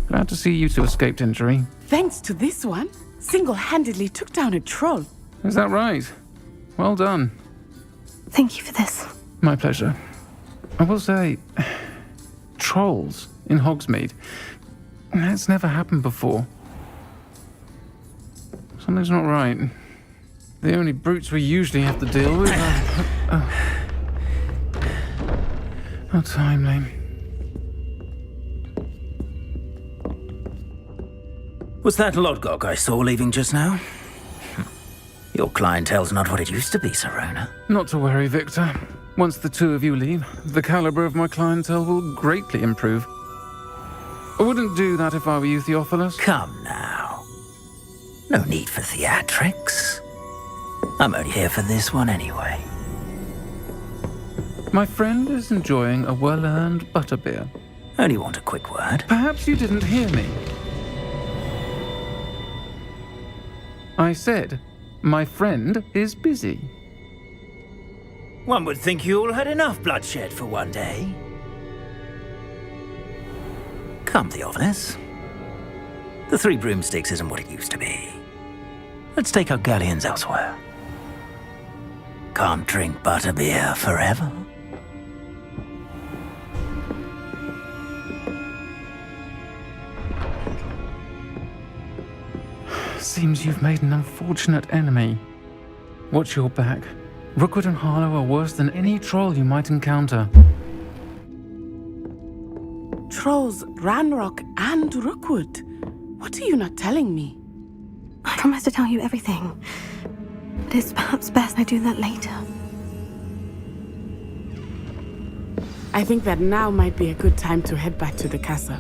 Glad to see you two escaped injury. Thanks to this one, single-handedly took down a troll. Is that right? Well done. Thank you for this. My pleasure. I will say, trolls in Hogsmeade. That's never happened before. Something's not right. The only brutes we usually have to deal with are... How timely. Was that Lodgok I saw leaving just now? Your clientele's not what it used to be, Sirona. Not to worry, Victor. Once the two of you leave, the caliber of my clientele will greatly improve. I wouldn't do that if I were you, Theophilus. Come now. No need for theatrics. I'm only here for this one anyway. My friend is enjoying a well-earned butterbeer. Only want a quick word. Perhaps you didn't hear me. I said, my friend is busy. One would think you all had enough bloodshed for one day. Come, Theophilus. The 3 broomsticks isn't what it used to be. Let's take our galleons elsewhere. Can't drink butterbeer forever. Seems you've made an unfortunate enemy. Watch your back. Rookwood and Harlow are worse than any troll you might encounter. Trolls, Ranrock, and Rookwood. What are you not telling me? I promise to tell you everything. But it's perhaps best I do that later. I think that now might be a good time to head back to the castle.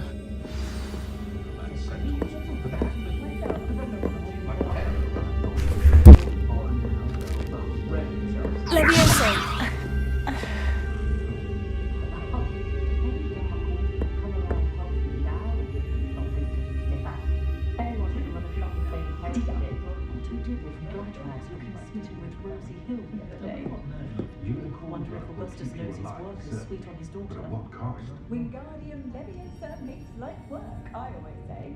Levioso! Wingardium Leviosa makes light work, I always say.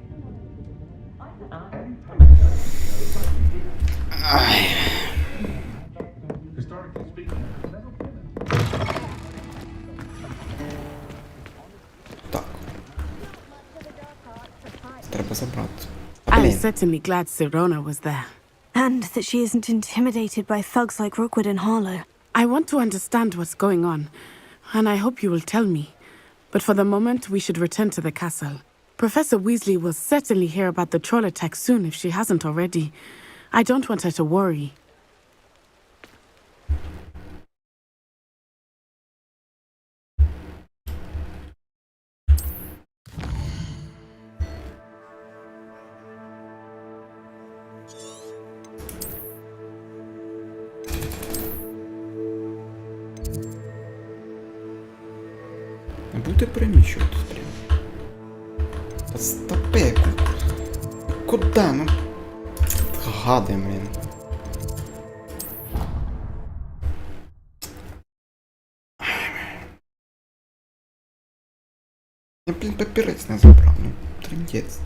Треба забрати. I'm certainly glad Sirona was there. And that she isn't intimidated by thugs like Rookwood and Harlow. I want to understand what's going on, and I hope you will tell me. But for the moment, we should return to the castle. Professor Weasley will certainly hear about the troll attack soon if she hasn't already. I don't want her to worry. Не будете переміщуватись прямо. Та стопе. Куда? Ну. Гади, блін. Я, блін, папірець не забрав. Ну, трындець.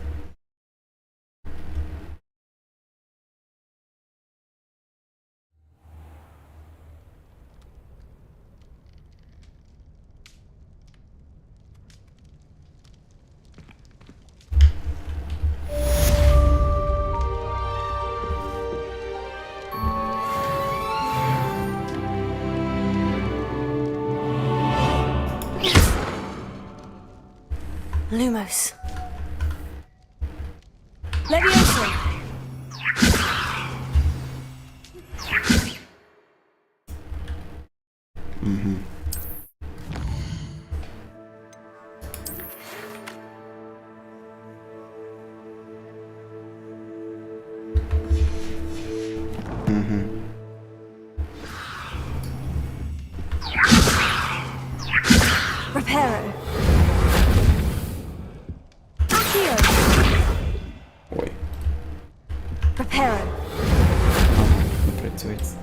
Lumos. Levioso. Reparo. Accio. Ой, Reparo. не працюється.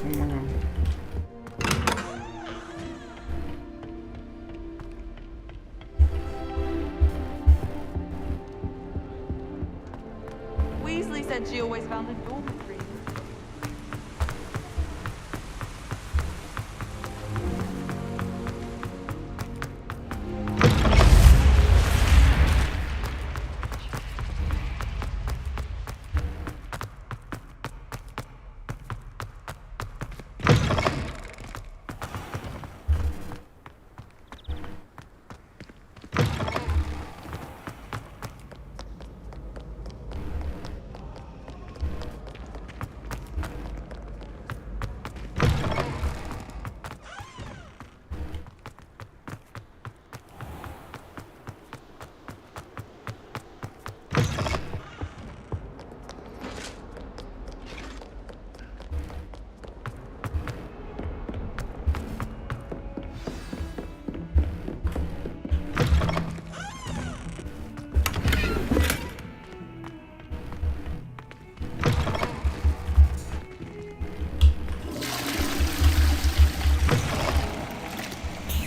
По-моєму. Weasley said she always found the dormitory.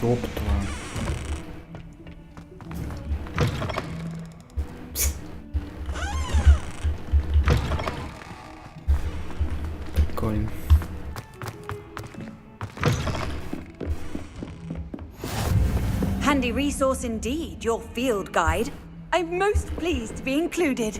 Ёб твою. Прикольно. Handy resource indeed, your field guide. I'm most pleased to be included.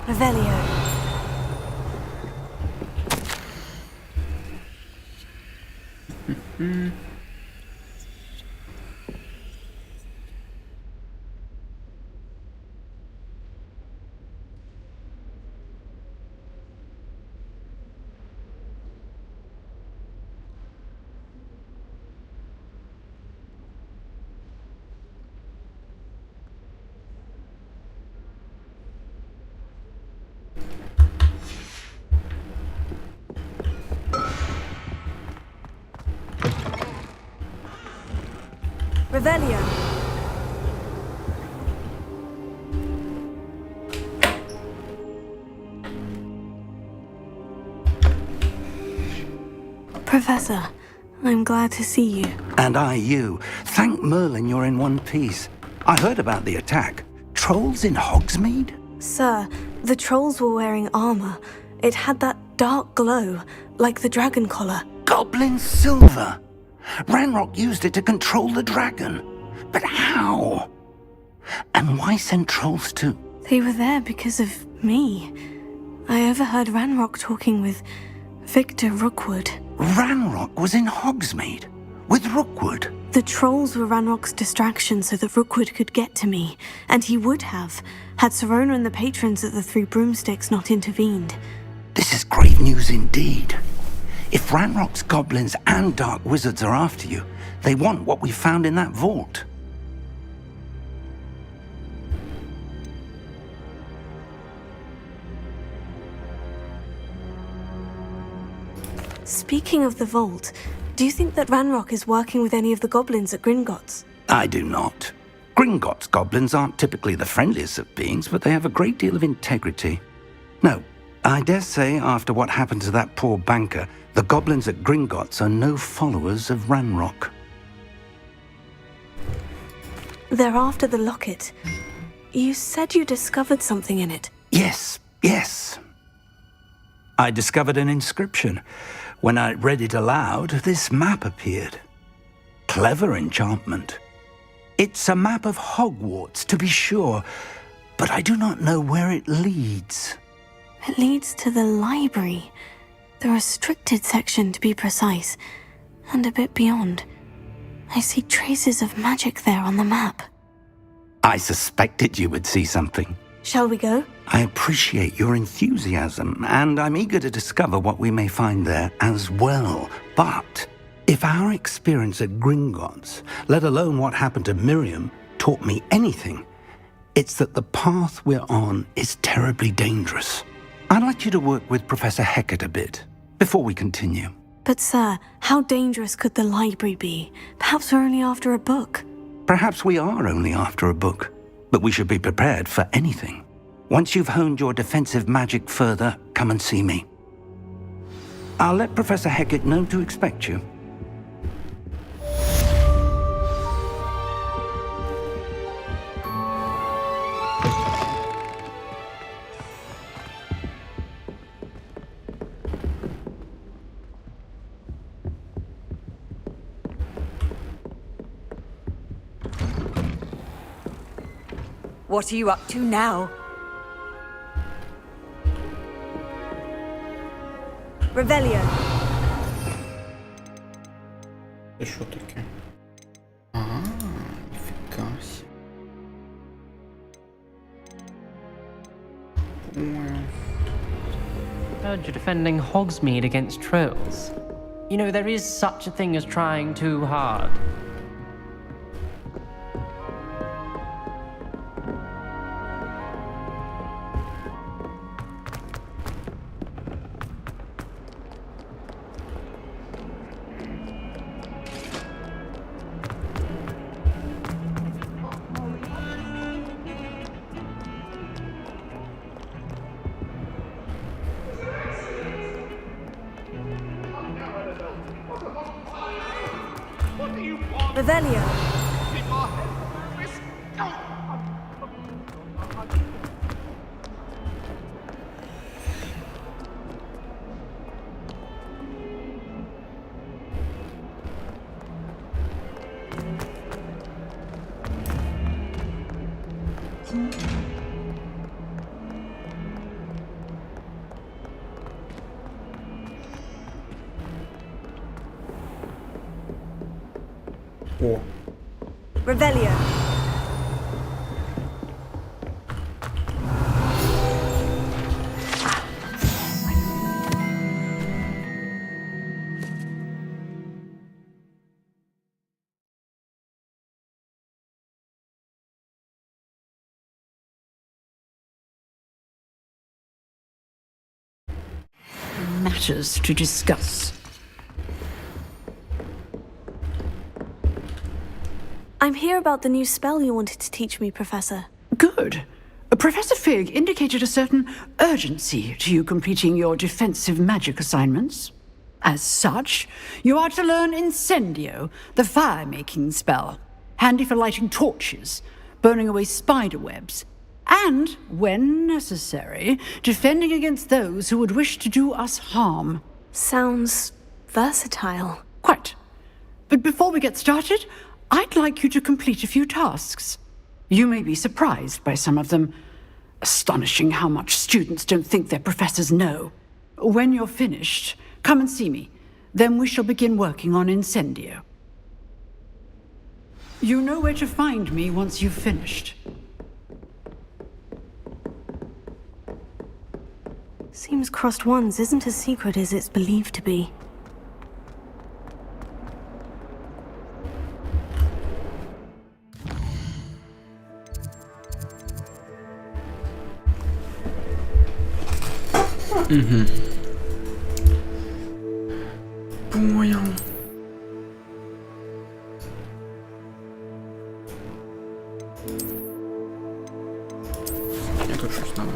Revelio. Revelio. Professor, I'm glad to see you. And I you. Thank Merlin you're in one piece. I heard about the attack. Trolls in Hogsmeade? Sir, the trolls were wearing armor. It had that dark glow, like the dragon collar. Goblin silver! Ranrock used it to control the dragon. But how? And why send trolls too? They were there because of me. I overheard Ranrock talking with Victor Rookwood. Ranrock was in Hogsmeade? With Rookwood? The trolls were Ranrock's distraction so that Rookwood could get to me. And he would have, had Serona and the patrons at the Three Broomsticks not intervened. This is great news indeed. If Ranrock's goblins and dark wizards are after you, they want what we found in that vault. Speaking of the vault, do you think that Ranrock is working with any of the goblins at Gringotts? I do not. Gringotts goblins aren't typically the friendliest of beings, but they have a great deal of integrity. No, I dare say, after what happened to that poor banker, the goblins at Gringotts are no followers of Ranrock. They're after the locket. You said you discovered something in it. Yes. I discovered an inscription. When I read it aloud, this map appeared. Clever enchantment. It's a map of Hogwarts, to be sure, but I do not know where it leads. It leads to the library. The restricted section, to be precise. And a bit beyond. I see traces of magic there on the map. I suspected you would see something. Shall we go? I appreciate your enthusiasm, and I'm eager to discover what we may find there as well. But if our experience at Gringotts, let alone what happened to Miriam, taught me anything, it's that the path we're on is terribly dangerous. I'd like you to work with Professor Hecat a bit before we continue. But sir, how dangerous could the library be? Perhaps we're only after a book. Perhaps we are only after a book, but we should be prepared for anything. Once you've honed your defensive magic further, come and see me. I'll let Professor Hecat know to expect you. What are you up to now? Revelio. Це що таке? Ага, ніфіга сі. Heard you're defending Hogsmeade against trolls. You know, there is such a thing as trying too hard. Revelio. О. Revelio. Matters to discuss. I'm here about the new spell you wanted to teach me, Professor. Good. Professor Fig indicated a certain urgency to you completing your defensive magic assignments. As such, you are to learn Incendio, the fire-making spell, handy for lighting torches, burning away spider webs, and, when necessary, defending against those who would wish to do us harm. Sounds versatile. Quite. But before we get started, I'd like you to complete a few tasks. You may be surprised by some of them. Astonishing how much students don't think their professors know. When you're finished, come and see me. Then we shall begin working on Incendio. You know where to find me once you've finished. Seems crossed ones isn't as secret as it's believed to be. Понял. Я тут щось надо.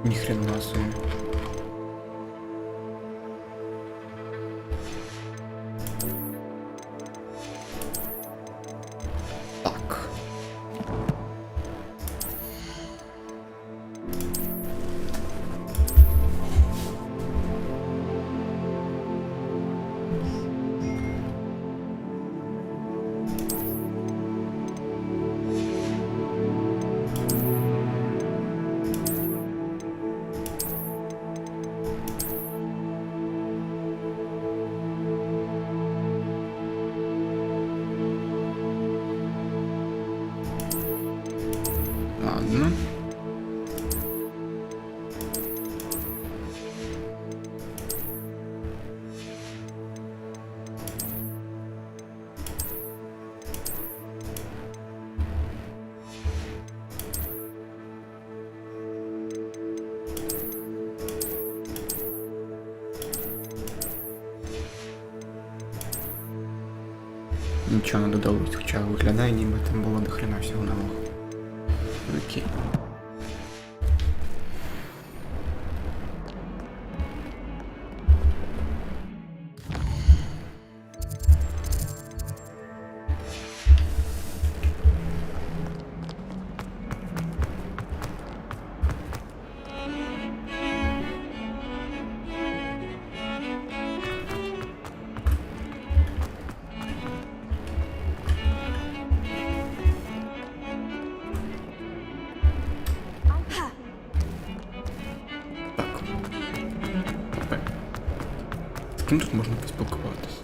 Ніхрена собі. Так. Ладно. Нічого не додалось, хоча виглядає, ніби там було дохрена всього нового. Окей. З ким тут можна поспілкуватись?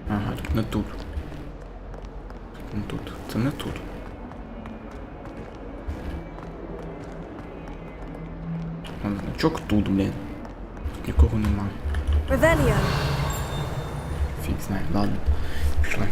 Ага, тут не тут. Тут не тут. Це не тут. Вон значок тут, блін. Тут нікого немає. Revelio. Фіг знає, ладно. Пішли.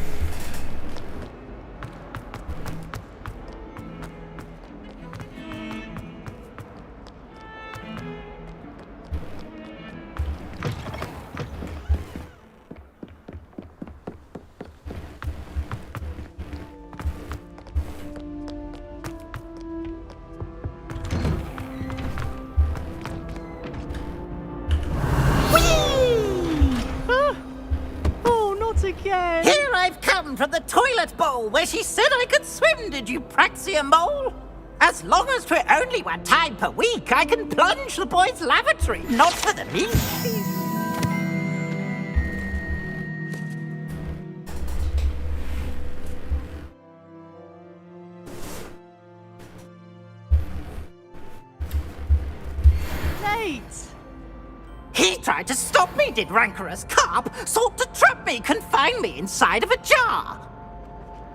Again. Here I've come from the toilet bowl where she said I could swim, did you praxia mole? As long as 'twere only one time per week, I can plunge the boys' lavatory, not for the meat. Nate! He tried to stop me, did rancorous carp, sought to trap me, confine me inside of a jar.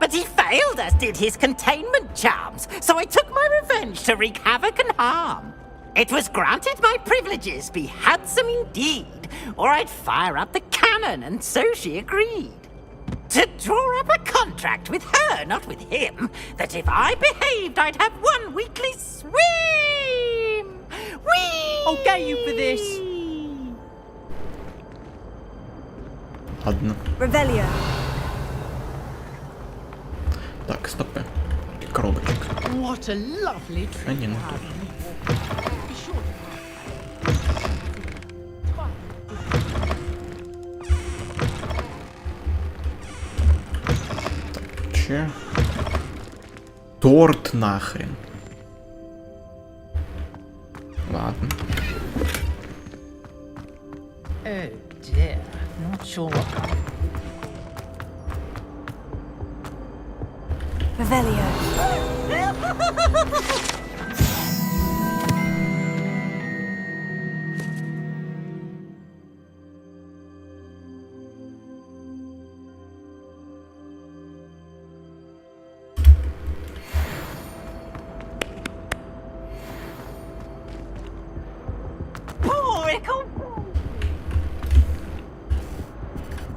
But he failed, as did his containment charms, so I took my revenge to wreak havoc and harm. It was granted my privileges be handsome indeed, or I'd fire up the cannon, and so she agreed. To draw up a contract with her, not with him, that if I behaved, I'd have one weekly swim! Whee! I'll get you for this. Ладно. Revelio. Так, стопи. Коробочок. What a lovely А ні, не тут. Так, че? Торт нахрен. Ладно. Oh dear, not sure what. Revelio.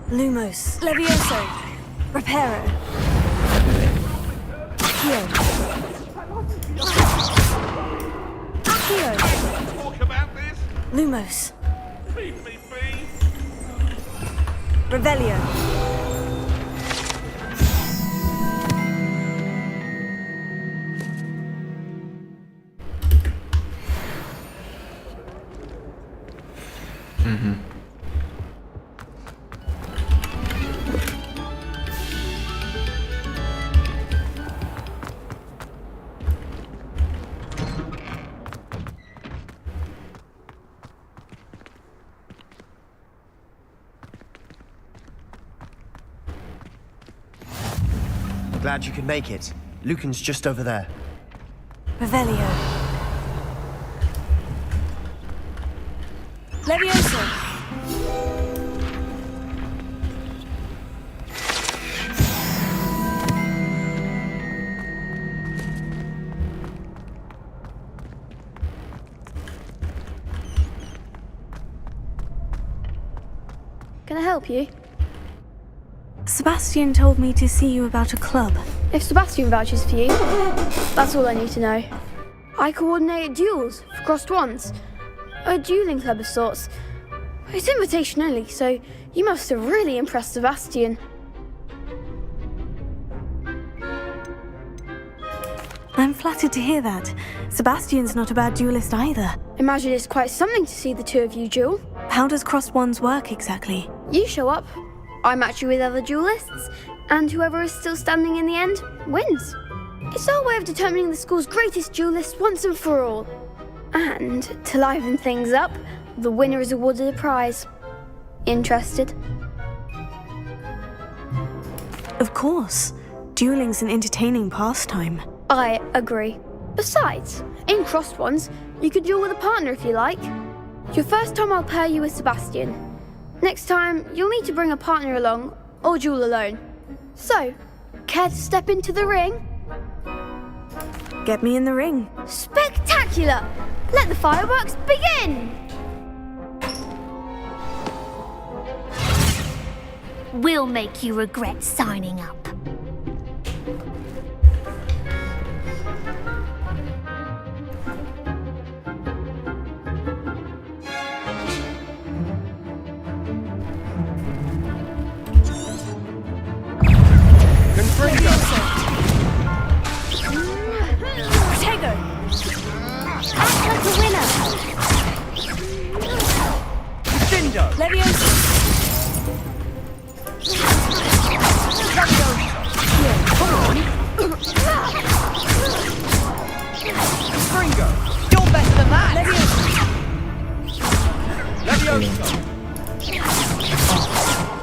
Lumos. Levioso. Reparo. Accio. Accio. Talk about this? Lumos. Leave me be. Revelio. Glad you could make it. Lucan's just over there. Revelio. Levioso. Can I help you? Sebastian told me to see you about a club. If Sebastian vouches for you, that's all I need to know. I coordinate duels for crossed wands. A dueling club of sorts. It's invitation only, so you must have really impressed Sebastian. I'm flattered to hear that. Sebastian's not a bad duelist either. Imagine it's quite something to see the two of you duel. How does crossed wands work exactly? You show up, I match you with other duelists, and whoever is still standing in the end wins. It's our way of determining the school's greatest duelist once and for all. And to liven things up, the winner is awarded a prize. Interested? Of course. Dueling's an entertaining pastime. I agree. Besides, in crossed wands, you could duel with a partner if you like. Your first time I'll pair you with Sebastian. Next time, you'll need to bring a partner along, or duel alone. So, care to step into the ring? Get me in the ring. Spectacular! Let the fireworks begin! We'll make you regret signing up.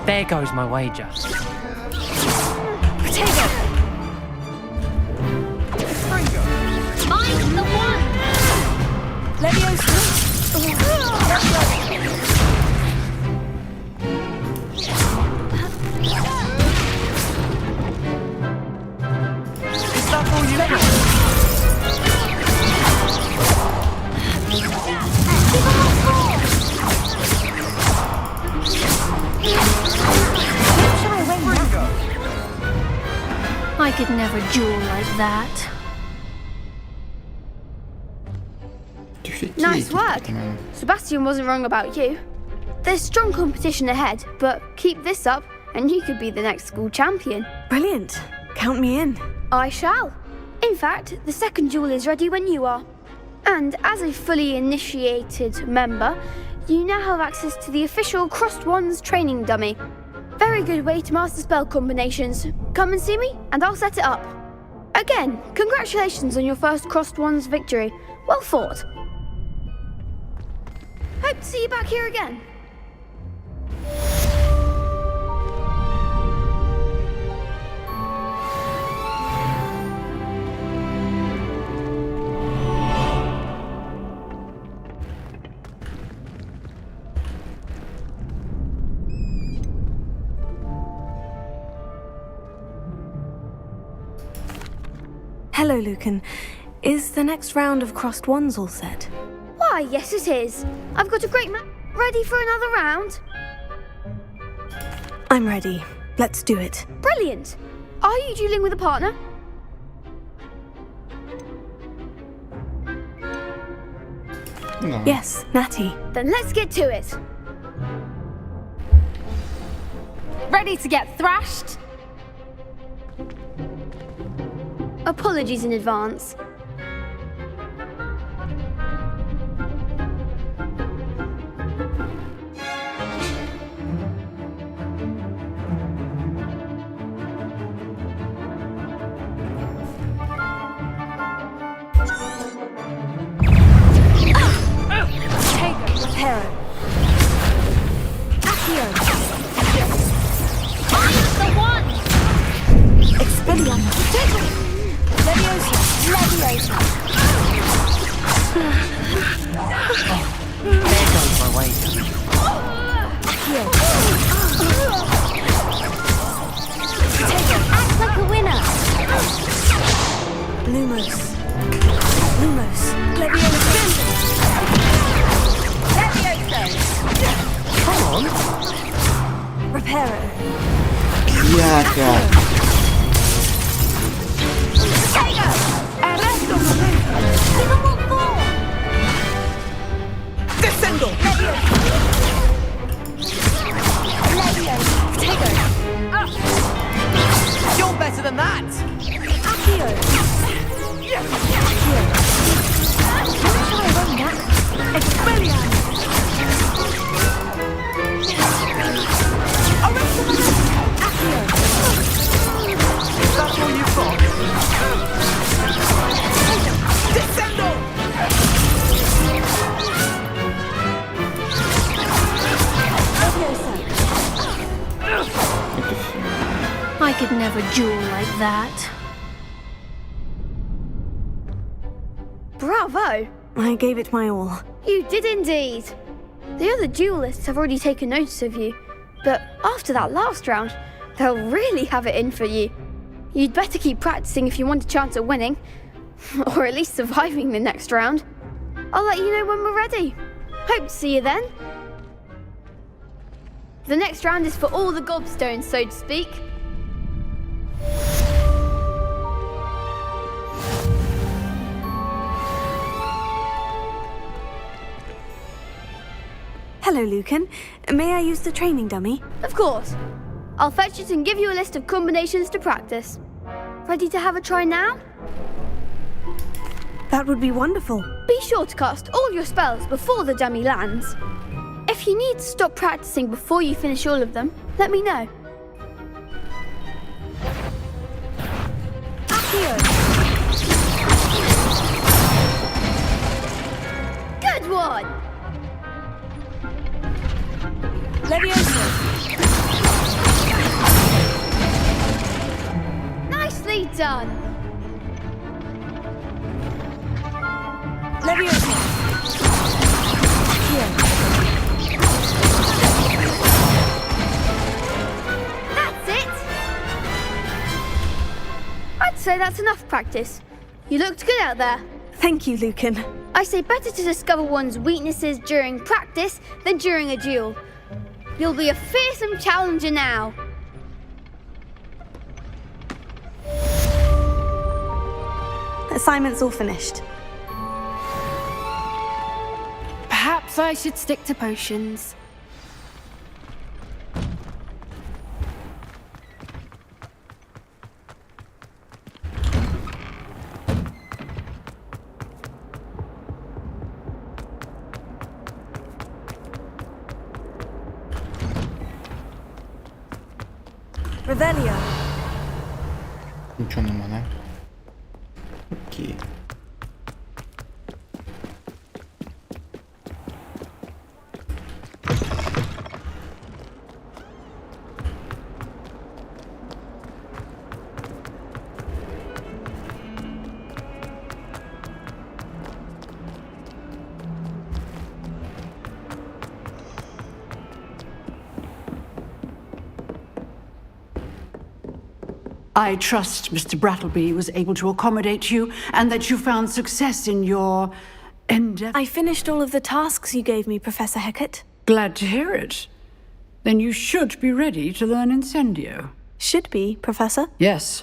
There goes my wager. Potato! Mind the one! Is that all you got? I could never duel like that. Nice work! Sebastian wasn't wrong about you. There's strong competition ahead, but keep this up and you could be the next school champion. Brilliant. Count me in. I shall. In fact, the second duel is ready when you are. And as a fully initiated member, you now have access to the official Crossed Wands training dummy. Very good way to master spell combinations. Come and see me, and I'll set it up. Again, congratulations on your first Crossed Wands victory. Well fought. Hope to see you back here again. Hello, Lucan. Is the next round of Crossed Wands all set? Why, yes it is. I've got a great map ready for another round. I'm ready. Let's do it. Brilliant. Are you dueling with a partner? No. Yes, Natty. Then let's get to it. Ready to get thrashed? Apologies in advance. I'm the one! Expelliarmus. Ага. Descendo! You're better than that! That's all you've got? Descendo! I could never duel like that. Bravo! I gave it my all. You did indeed. The other duelists have already taken notice of you, but after that last round, they'll really have it in for you. You'd better keep practicing if you want a chance at winning, or at least surviving the next round. I'll let you know when we're ready. Hope to see you then. The next round is for all the gobstones, so to speak. Hello, Lucan. May I use the training dummy? Of course. I'll fetch it and give you a list of combinations to practice. Ready to have a try now? That would be wonderful. Be sure to cast all your spells before the dummy lands. If you need to stop practicing before you finish all of them, let me know. Good one! Nicely done! That's it! I'd say that's enough practice. You looked good out there. Thank you, Lucan. I say better to discover one's weaknesses during practice than during a duel. You'll be a fearsome challenger now. Assignment's all finished. Perhaps I should stick to potions. Revelio. Нічого нема, не? Окей. I trust Mr. Brattleby was able to accommodate you and that you found success in your endeavor. I finished all of the tasks you gave me, Professor Hecat. Glad to hear it. Then you should be ready to learn Incendio. Should be, Professor? Yes.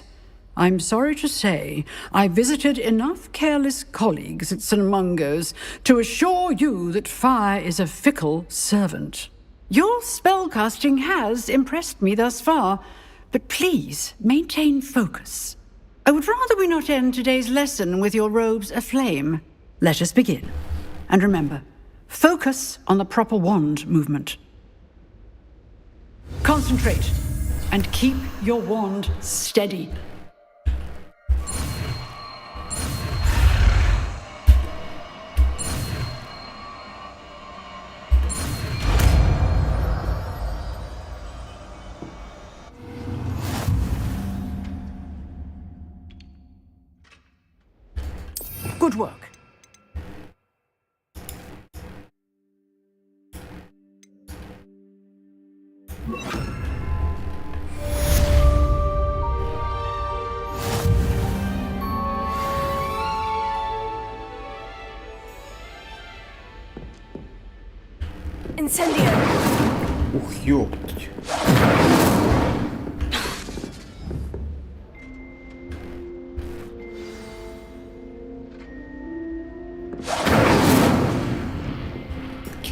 I'm sorry to say, I visited enough careless colleagues at St. Mungo's to assure you that fire is a fickle servant. Your spellcasting has impressed me thus far, but please maintain focus. I would rather we not end today's lesson with your robes aflame. Let us begin. And remember, focus on the proper wand movement. Concentrate and keep your wand steady. Good work. Incendio. Ух, ёптать.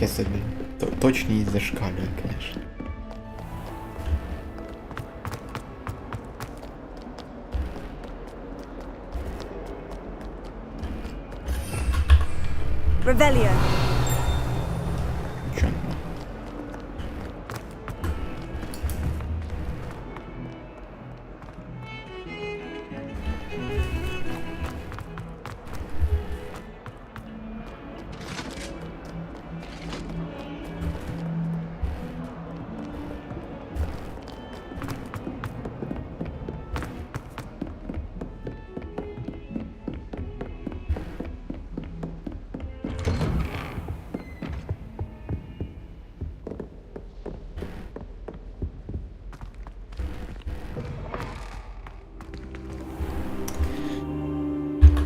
таке собі. Точність зашкалює, звісно. Revelio. Нічого нема.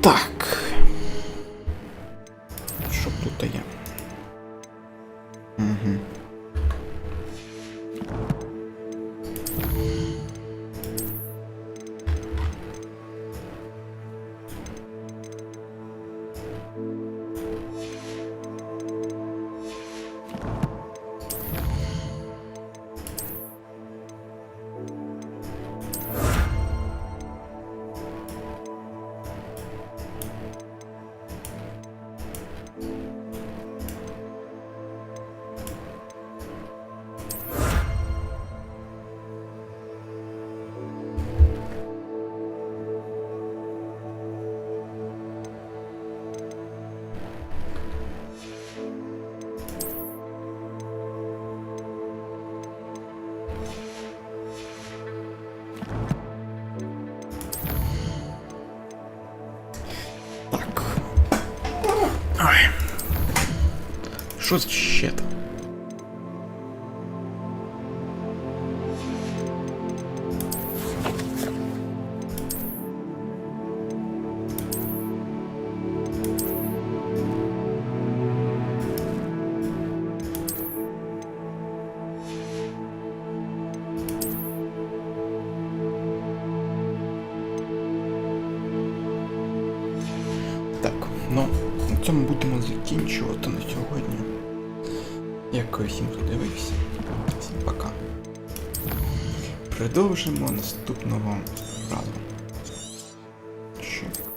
Так. Що тут є? Угу. Ой. Що це ще там? Так, ну, на цьому будемо закінчувати на сьогодні. Дякую всім, хто дивився. Всім пока. Продовжимо наступного разу. Чек.